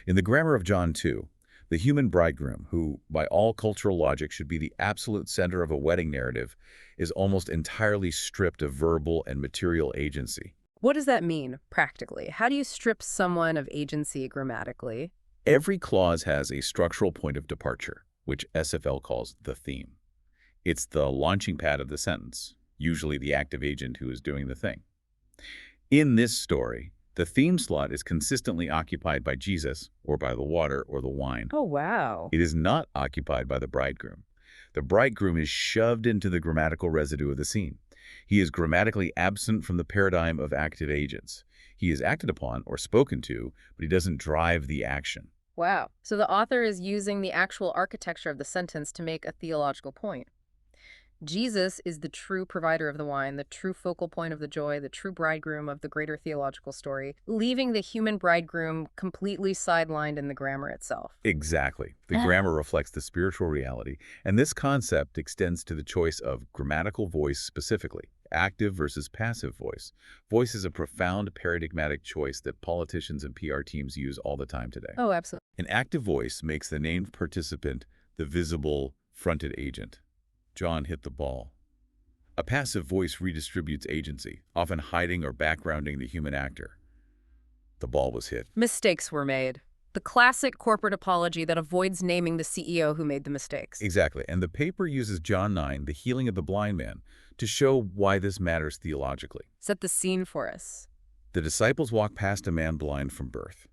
[SPEAKER 2] In the grammar of John 2, the human bridegroom, who, by all cultural logic, should be the absolute center of a wedding narrative, is almost entirely stripped of verbal and material agency.
[SPEAKER 1] What does that mean, practically? How do you strip someone of agency grammatically?
[SPEAKER 2] Every clause has a structural point of departure, which SFL calls the theme. It's the launching pad of the sentence, usually the active agent who is doing the thing. In this story, the theme slot is consistently occupied by Jesus, or by the water or the wine.
[SPEAKER 1] Oh, wow.
[SPEAKER 2] It is not occupied by the bridegroom. The bridegroom is shoved into the grammatical residue of the scene. He is grammatically absent from the paradigm of active agents. He is acted upon or spoken to, but he doesn't drive the action.
[SPEAKER 1] Wow. So the author is using the actual architecture of the sentence to make a theological point. Jesus is the true provider of the wine, the true focal point of the joy, the true bridegroom of the greater theological story, leaving the human bridegroom completely sidelined in the grammar itself.
[SPEAKER 2] Exactly. The grammar reflects the spiritual reality, and this concept extends to the choice of grammatical voice specifically, active versus passive voice. Voice is a profound paradigmatic choice that politicians and PR teams use all the time today.
[SPEAKER 1] Oh, absolutely.
[SPEAKER 2] An active voice makes the named participant the visible, fronted agent. John hit the ball. A passive voice redistributes agency, often hiding or backgrounding the human actor. The ball was hit.
[SPEAKER 1] Mistakes were made. The classic corporate apology that avoids naming the CEO who made the mistakes.
[SPEAKER 2] Exactly, and the paper uses John 9, the healing of the blind man, to show why this matters theologically.
[SPEAKER 1] Set the scene for us.
[SPEAKER 2] The disciples walk past a man blind from birth.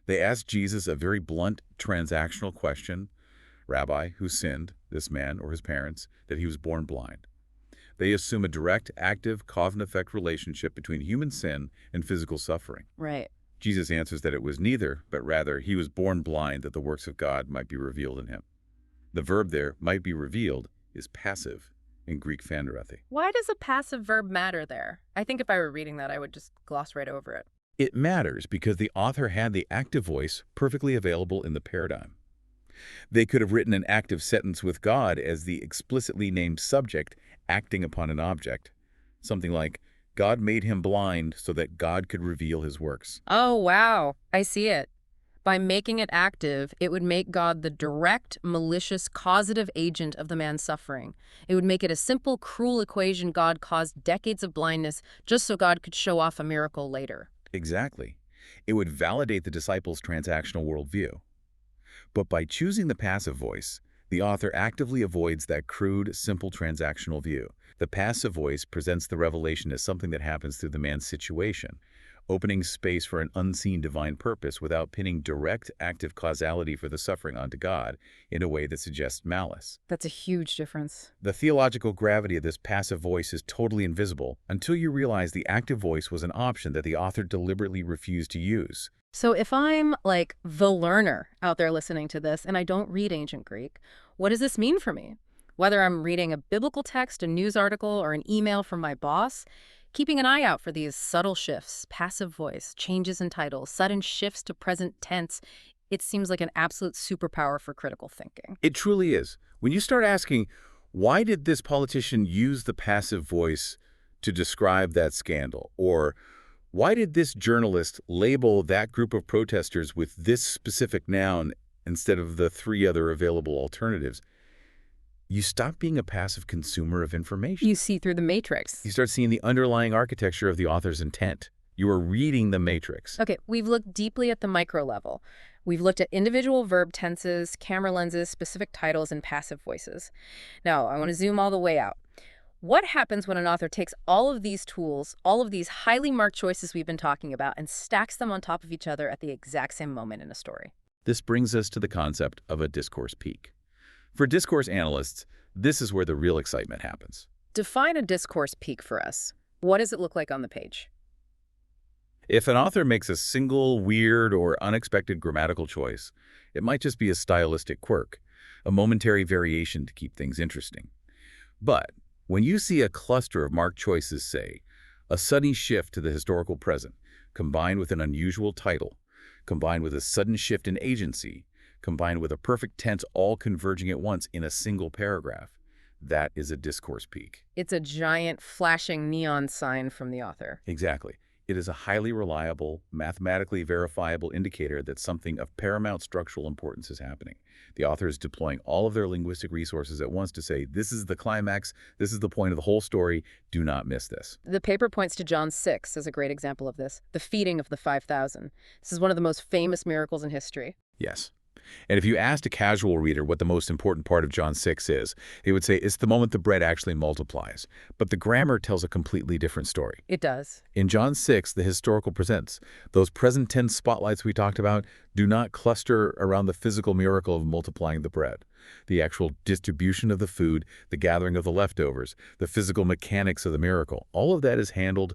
[SPEAKER 2] They ask Jesus a very blunt, transactional question. Rabbi, who sinned, this man or his parents, that he was born blind? They assume a direct, active, cause-and-effect relationship between human sin and physical suffering.
[SPEAKER 1] Right.
[SPEAKER 2] Jesus answers that it was neither, but rather he was born blind that the works of God might be revealed in him. The verb there, might be revealed, is passive in Greek phanderethi.
[SPEAKER 1] Why does a passive verb matter there? I think if I were reading that, I would just gloss right over it.
[SPEAKER 2] It matters because the author had the active voice perfectly available in the paradigm. They could have written an active sentence with God as the explicitly named subject acting upon an object. Something like, God made him blind so that God could reveal his works.
[SPEAKER 1] Oh, wow. I see it. By making it active, it would make God the direct, malicious, causative agent of the man's suffering. It would make it a simple, cruel equation God caused decades of blindness just so God could show off a miracle later.
[SPEAKER 2] Exactly. It would validate the disciples' transactional worldview. But by choosing the passive voice, the author actively avoids that crude, simple transactional view. The passive voice presents the revelation as something that happens through the man's situation, opening space for an unseen divine purpose without pinning direct, active causality for the suffering onto God in a way that suggests malice.
[SPEAKER 1] That's a huge difference.
[SPEAKER 2] The theological gravity of this passive voice is totally invisible until you realize the active voice was an option that the author deliberately refused to use.
[SPEAKER 1] So if I'm like the learner out there listening to this and I don't read ancient Greek, what does this mean for me? Whether I'm reading a biblical text, a news article, or an email from my boss, keeping an eye out for these subtle shifts, passive voice, changes in title, sudden shifts to present tense, it seems like an absolute superpower for critical thinking.
[SPEAKER 2] It truly is. When you start asking, why did this politician use the passive voice to describe that scandal? Or why did this journalist label that group of protesters with this specific noun instead of the 3 other available alternatives? You stop being a passive consumer of information.
[SPEAKER 1] You see through the matrix.
[SPEAKER 2] You start seeing the underlying architecture of the author's intent. You are reading the matrix.
[SPEAKER 1] Okay, we've looked deeply at the micro level. We've looked at individual verb tenses, camera lenses, specific titles, and passive voices. Now, I want to zoom all the way out. What happens when an author takes all of these tools, all of these highly marked choices we've been talking about, and stacks them on top of each other at the exact same moment in a story?
[SPEAKER 2] This brings us to the concept of a discourse peak. For discourse analysts, this is where the real excitement happens.
[SPEAKER 1] Define a discourse peak for us. What does it look like on the page?
[SPEAKER 2] If an author makes a single weird or unexpected grammatical choice, it might just be a stylistic quirk, a momentary variation to keep things interesting. But when you see a cluster of marked choices, say, A sudden shift to the historical present, combined with an unusual title, combined with a sudden shift in agency, combined with a perfect tense all converging at once in a single paragraph. That is a discourse peak.
[SPEAKER 1] It's a giant flashing neon sign from the author.
[SPEAKER 2] Exactly. It is a highly reliable, mathematically verifiable indicator that something of paramount structural importance is happening. The author is deploying all of their linguistic resources at once to say, this is the climax, this is the point of the whole story, do not miss this.
[SPEAKER 1] The paper points to John 6 as a great example of this, the feeding of the 5,000. This is one of the most famous miracles in history.
[SPEAKER 2] Yes. And if you asked a casual reader what the most important part of John 6 is, they would say it's the moment the bread actually multiplies. But the grammar tells a completely different story.
[SPEAKER 1] It does.
[SPEAKER 2] In John 6, the historical presents, those present tense spotlights we talked about do not cluster around the physical miracle of multiplying the bread. The actual distribution of the food, the gathering of the leftovers, the physical mechanics of the miracle, all of that is handled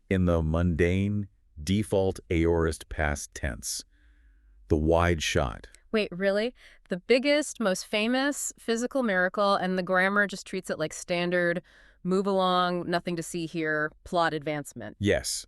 [SPEAKER 2] in the mundane, default aorist past tense, the wide shot.
[SPEAKER 1] Wait, really? The biggest, most famous physical miracle, and the grammar just treats it like standard, move along, nothing to see here, plot advancement.
[SPEAKER 2] Yes,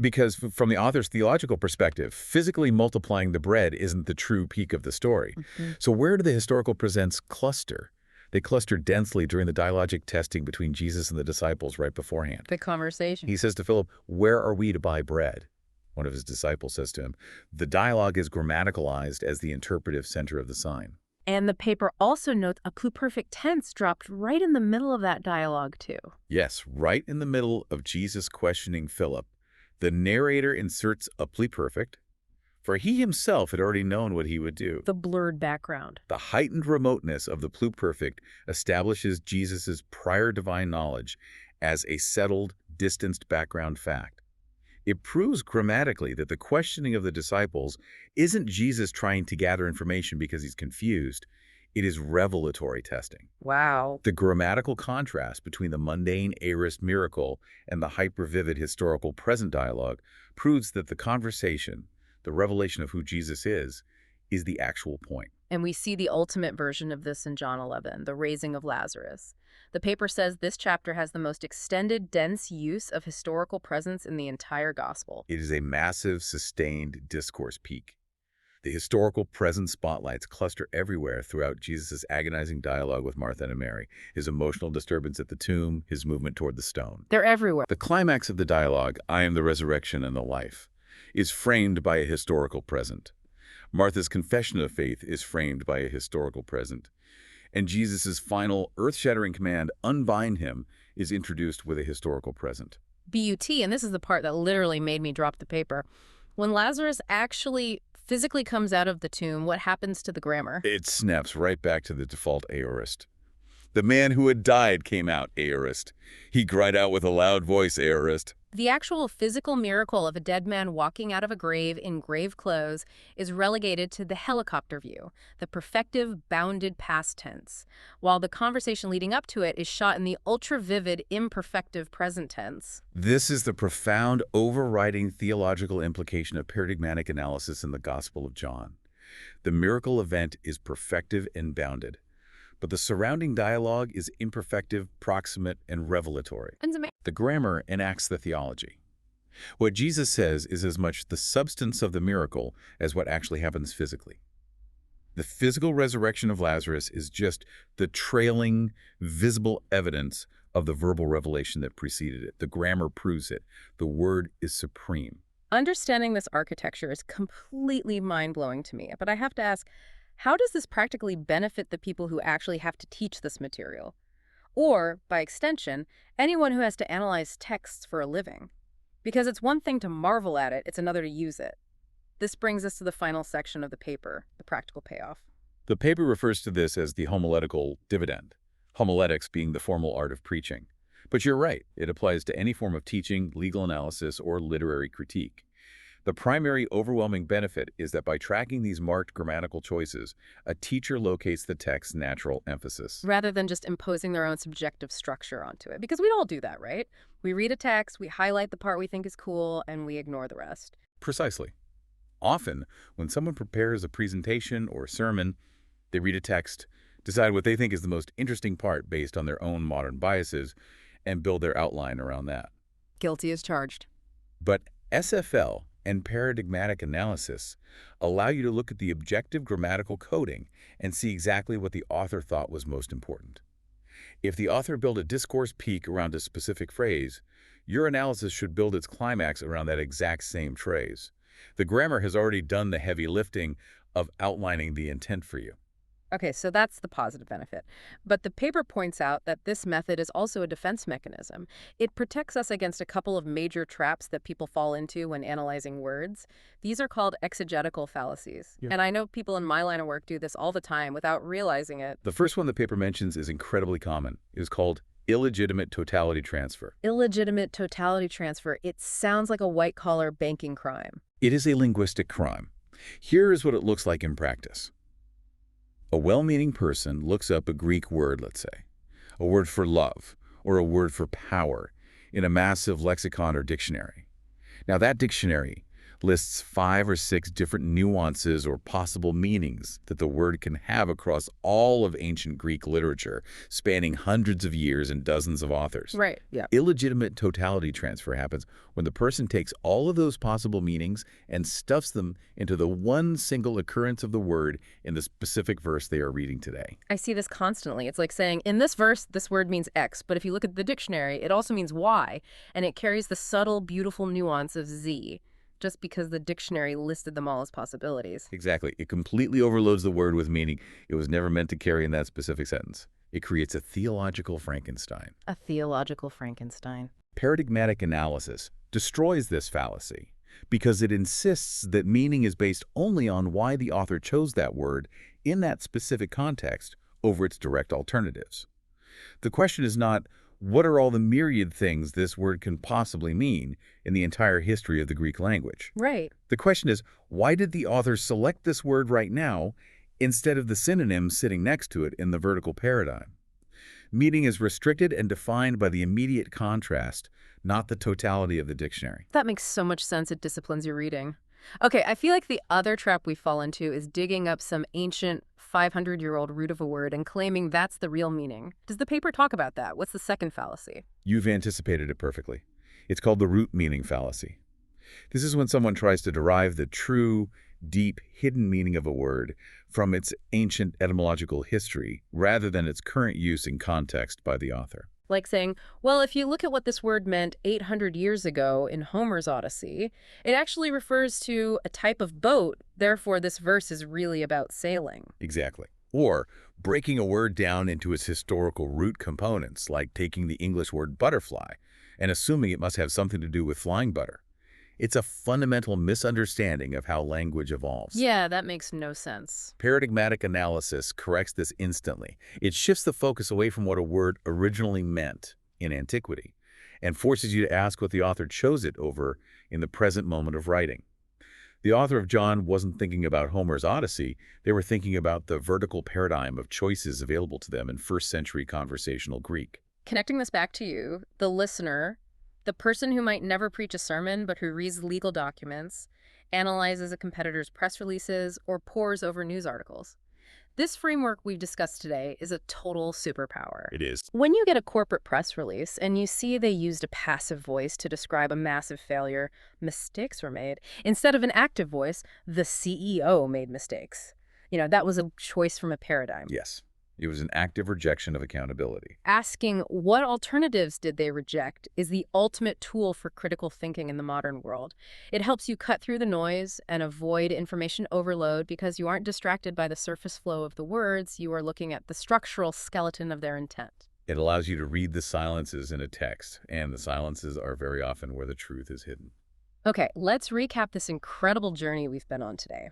[SPEAKER 2] because from the author's theological perspective, physically multiplying the bread isn't the true peak of the story. So where do the historical presents cluster? They cluster densely during the dialogic testing between Jesus and the disciples right beforehand.
[SPEAKER 1] The conversation.
[SPEAKER 2] He says to Philip, "Where are we to buy bread?" One of his disciples says to him, the dialogue is grammaticalized as the interpretive center of the sign.
[SPEAKER 1] And the paper also notes a pluperfect tense dropped right in the middle of that dialogue, too.
[SPEAKER 2] Yes, right in the middle of Jesus questioning Philip, the narrator inserts a pluperfect, for he himself had already known what he would do.
[SPEAKER 1] The blurred background.
[SPEAKER 2] The heightened remoteness of the pluperfect establishes Jesus' prior divine knowledge as a settled, distanced background fact. It proves grammatically that the questioning of the disciples isn't Jesus trying to gather information because he's confused. It is revelatory testing.
[SPEAKER 1] Wow.
[SPEAKER 2] The grammatical contrast between the mundane aorist miracle and the hyper-vivid historical present dialogue proves that the conversation, the revelation of who Jesus is the actual point.
[SPEAKER 1] And we see the ultimate version of this in John 11, the raising of Lazarus. The paper says this chapter has the most extended, dense use of historical presence in the entire gospel.
[SPEAKER 2] It is a massive, sustained discourse peak. The historical present spotlights cluster everywhere throughout Jesus' agonizing dialogue with Martha and Mary, his emotional disturbance at the tomb, his movement toward the stone.
[SPEAKER 1] They're everywhere.
[SPEAKER 2] The climax of the dialogue, I am the resurrection and the life, is framed by a historical present. Martha's confession of faith is framed by a historical present. And Jesus' final earth-shattering command, unbind him, is introduced with a historical present.
[SPEAKER 1] BUT, and this is the part that literally made me drop the paper. When Lazarus actually physically comes out of the tomb, what happens to the grammar?
[SPEAKER 2] It snaps right back to the default aorist. The man who had died came out, aorist. He cried out with a loud voice, aorist.
[SPEAKER 1] The actual physical miracle of a dead man walking out of a grave in grave clothes is relegated to the helicopter view, the perfective, bounded past tense, while the conversation leading up to it is shot in the ultra-vivid, imperfective present tense.
[SPEAKER 2] This is the profound, overriding theological implication of paradigmatic analysis in the Gospel of John. The miracle event is perfective and bounded, but the surrounding dialogue is imperfective, proximate, and revelatory. The grammar enacts the theology. What Jesus says is as much the substance of the miracle as what actually happens physically. The physical resurrection of Lazarus is just the trailing, visible evidence of the verbal revelation that preceded it. The grammar proves it. The word is supreme.
[SPEAKER 1] Understanding this architecture is completely mind-blowing to me, but I have to ask, how does this practically benefit the people who actually have to teach this material? Or, by extension, anyone who has to analyze texts for a living? Because it's one thing to marvel at it, it's another to use it. This brings us to the final section of the paper, the practical payoff.
[SPEAKER 2] The paper refers to this as the homiletical dividend, homiletics being the formal art of preaching. But you're right, it applies to any form of teaching, legal analysis, or literary critique. The primary overwhelming benefit is that by tracking these marked grammatical choices, a teacher locates the text's natural emphasis.
[SPEAKER 1] Rather than just imposing their own subjective structure onto it. Because we all do that, right? We read a text, we highlight the part we think is cool, and we ignore the rest.
[SPEAKER 2] Precisely. Often, when someone prepares a presentation or sermon, they read a text, decide what they think is the most interesting part based on their own modern biases, and build their outline around that.
[SPEAKER 1] Guilty as charged.
[SPEAKER 2] But SFL and paradigmatic analysis allow you to look at the objective grammatical coding and see exactly what the author thought was most important. If the author built a discourse peak around a specific phrase, your analysis should build its climax around that exact same phrase. The grammar has already done the heavy lifting of outlining the intent for you.
[SPEAKER 1] Okay, so that's the positive benefit. But the paper points out that this method is also a defense mechanism. It protects us against a couple of major traps that people fall into when analyzing words. These are called exegetical fallacies.
[SPEAKER 2] Yeah.
[SPEAKER 1] And I know people in my line of work do this all the time without realizing it.
[SPEAKER 2] The first one the paper mentions is incredibly common. It is called illegitimate totality transfer.
[SPEAKER 1] Illegitimate totality transfer. It sounds like a white-collar banking crime.
[SPEAKER 2] It is a linguistic crime. Here is what it looks like in practice. A well-meaning person looks up a Greek word, let's say, a word for love or a word for power in a massive lexicon or dictionary. Now that dictionary lists 5 or 6 different nuances or possible meanings that the word can have across all of ancient Greek literature, spanning hundreds of years and dozens of authors.
[SPEAKER 1] Right, yeah.
[SPEAKER 2] Illegitimate totality transfer happens when the person takes all of those possible meanings and stuffs them into the one single occurrence of the word in the specific verse they are reading today.
[SPEAKER 1] I see this constantly. It's like saying, in this verse, this word means X, but if you look at the dictionary, it also means Y, and it carries the subtle, beautiful nuance of Z, just because the dictionary listed them all as possibilities.
[SPEAKER 2] Exactly. It completely overloads the word with meaning it was never meant to carry in that specific sentence. It creates a theological Frankenstein.
[SPEAKER 1] A theological Frankenstein.
[SPEAKER 2] Paradigmatic analysis destroys this fallacy because it insists that meaning is based only on why the author chose that word in that specific context over its direct alternatives. The question is not, what are all the myriad things this word can possibly mean in the entire history of the Greek language?
[SPEAKER 1] Right.
[SPEAKER 2] The question is, why did the author select this word right now instead of the synonym sitting next to it in the vertical paradigm? Meaning is restricted and defined by the immediate contrast, not the totality of the dictionary.
[SPEAKER 1] That makes so much sense. It disciplines your reading. Okay, I feel like the other trap we fall into is digging up some ancient 500-year-old root of a word and claiming that's the real meaning. Does the paper talk about that? What's the second fallacy?
[SPEAKER 2] You've anticipated it perfectly. It's called the root meaning fallacy. This is when someone tries to derive the true, deep, hidden meaning of a word from its ancient etymological history rather than its current use in context by the author.
[SPEAKER 1] Like saying, well, if you look at what this word meant 800 years ago in Homer's Odyssey, it actually refers to a type of boat, therefore this verse is really about sailing.
[SPEAKER 2] Exactly. Or breaking a word down into its historical root components, like taking the English word butterfly and assuming it must have something to do with flying butter. It's a fundamental misunderstanding of how language evolves.
[SPEAKER 1] Yeah, that makes no sense.
[SPEAKER 2] Paradigmatic analysis corrects this instantly. It shifts the focus away from what a word originally meant in antiquity and forces you to ask what the author chose it over in the present moment of writing. The author of John wasn't thinking about Homer's Odyssey. They were thinking about the vertical paradigm of choices available to them in first-century conversational Greek.
[SPEAKER 1] Connecting this back to you, the listener, the person who might never preach a sermon but who reads legal documents, analyzes a competitor's press releases, or pores over news articles. This framework we've discussed today is a total superpower.
[SPEAKER 2] It is.
[SPEAKER 1] When you get a corporate press release and you see they used a passive voice to describe a massive failure, mistakes were made. Instead of an active voice, the CEO made mistakes. That was a choice from a paradigm.
[SPEAKER 2] Yes. It was an active rejection of accountability.
[SPEAKER 1] Asking what alternatives did they reject is the ultimate tool for critical thinking in the modern world. It helps you cut through the noise and avoid information overload because you aren't distracted by the surface flow of the words. You are looking at the structural skeleton of their intent.
[SPEAKER 2] It allows you to read the silences in a text, and the silences are very often where the truth is hidden.
[SPEAKER 1] Okay, let's recap this incredible journey we've been on today.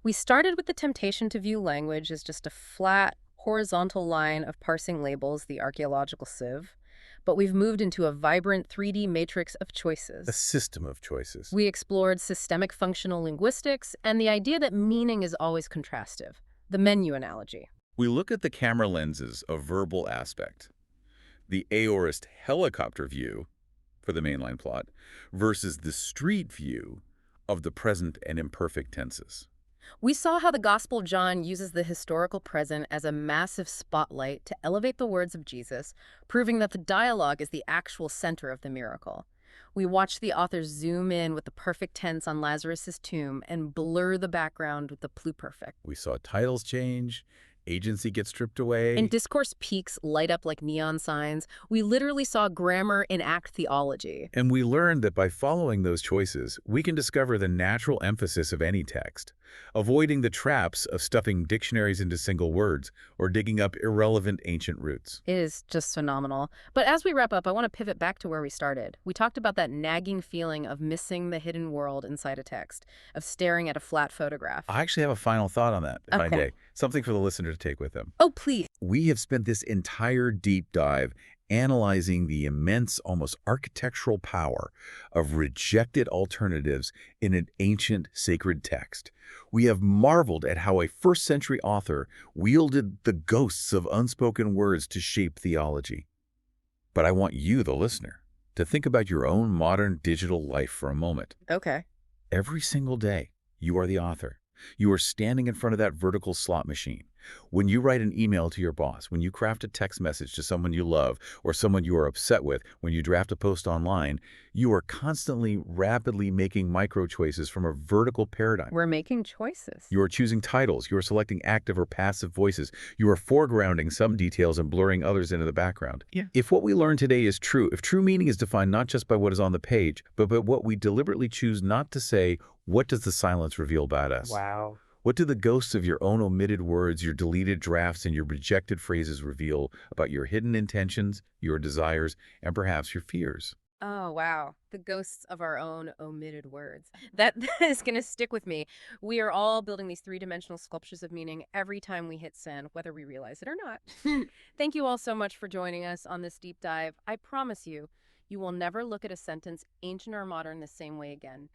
[SPEAKER 1] We started with the temptation to view language as just a flat, horizontal line of parsing labels, the archaeological sieve, but we've moved into a vibrant 3D matrix of choices.
[SPEAKER 2] A system of choices.
[SPEAKER 1] We explored systemic functional linguistics and the idea that meaning is always contrastive, the menu analogy.
[SPEAKER 2] We look at the camera lenses of verbal aspect, the aorist helicopter view for the mainline plot versus the street view of the present and imperfect tenses.
[SPEAKER 1] We saw how the Gospel of John uses the historical present as a massive spotlight to elevate the words of Jesus, proving that the dialogue is the actual center of the miracle. We watched the author zoom in with the perfect tense on Lazarus' tomb and blur the background with the pluperfect.
[SPEAKER 2] We saw titles change, agency get stripped
[SPEAKER 1] And
[SPEAKER 2] away,
[SPEAKER 1] discourse peaks light up like neon signs. We literally saw grammar enact theology.
[SPEAKER 2] and we learned that by following those choices, we can discover the natural emphasis of any text, avoiding the traps of stuffing dictionaries into single words or digging up irrelevant ancient roots.
[SPEAKER 1] It is just phenomenal. But as we wrap up, I want to pivot back to where we started. We talked about that nagging feeling of missing the hidden world inside a text, of staring at a flat photograph.
[SPEAKER 2] I actually have a final thought on that, if I
[SPEAKER 1] Okay.
[SPEAKER 2] may. Something for the listener to take with them.
[SPEAKER 1] Oh, please.
[SPEAKER 2] We have spent this entire deep dive analyzing the immense, almost architectural power of rejected alternatives in an ancient sacred text. We have marveled at how a first-century author wielded the ghosts of unspoken words to shape theology. But I want you, the listener, to think about your own modern digital life for a moment.
[SPEAKER 1] Okay.
[SPEAKER 2] Every single day, you are the author. You are standing in front of that vertical slot machine. When you write an email to your boss, when you craft a text message to someone you love or someone you are upset with, when you draft a post online, you are constantly, rapidly making micro choices from a vertical paradigm.
[SPEAKER 1] We're making choices.
[SPEAKER 2] You are choosing titles. You are selecting active or passive voices. You are foregrounding some details and blurring others into the background.
[SPEAKER 3] Yeah.
[SPEAKER 2] If what we learn today is true, if true meaning is defined not just by what is on the page, but by what we deliberately choose not to say, what does the silence reveal about us?
[SPEAKER 3] Wow.
[SPEAKER 2] What do the ghosts of your own omitted words, your deleted drafts, and your rejected phrases reveal about your hidden intentions, your desires, and perhaps your fears?
[SPEAKER 1] Oh, wow. The ghosts of our own omitted words. That is going to stick with me. We are all building these three-dimensional sculptures of meaning every time we hit send, whether we realize it or not. Thank you all so much for joining us on this deep dive. I promise you, you will never look at a sentence, ancient or modern, the same way again.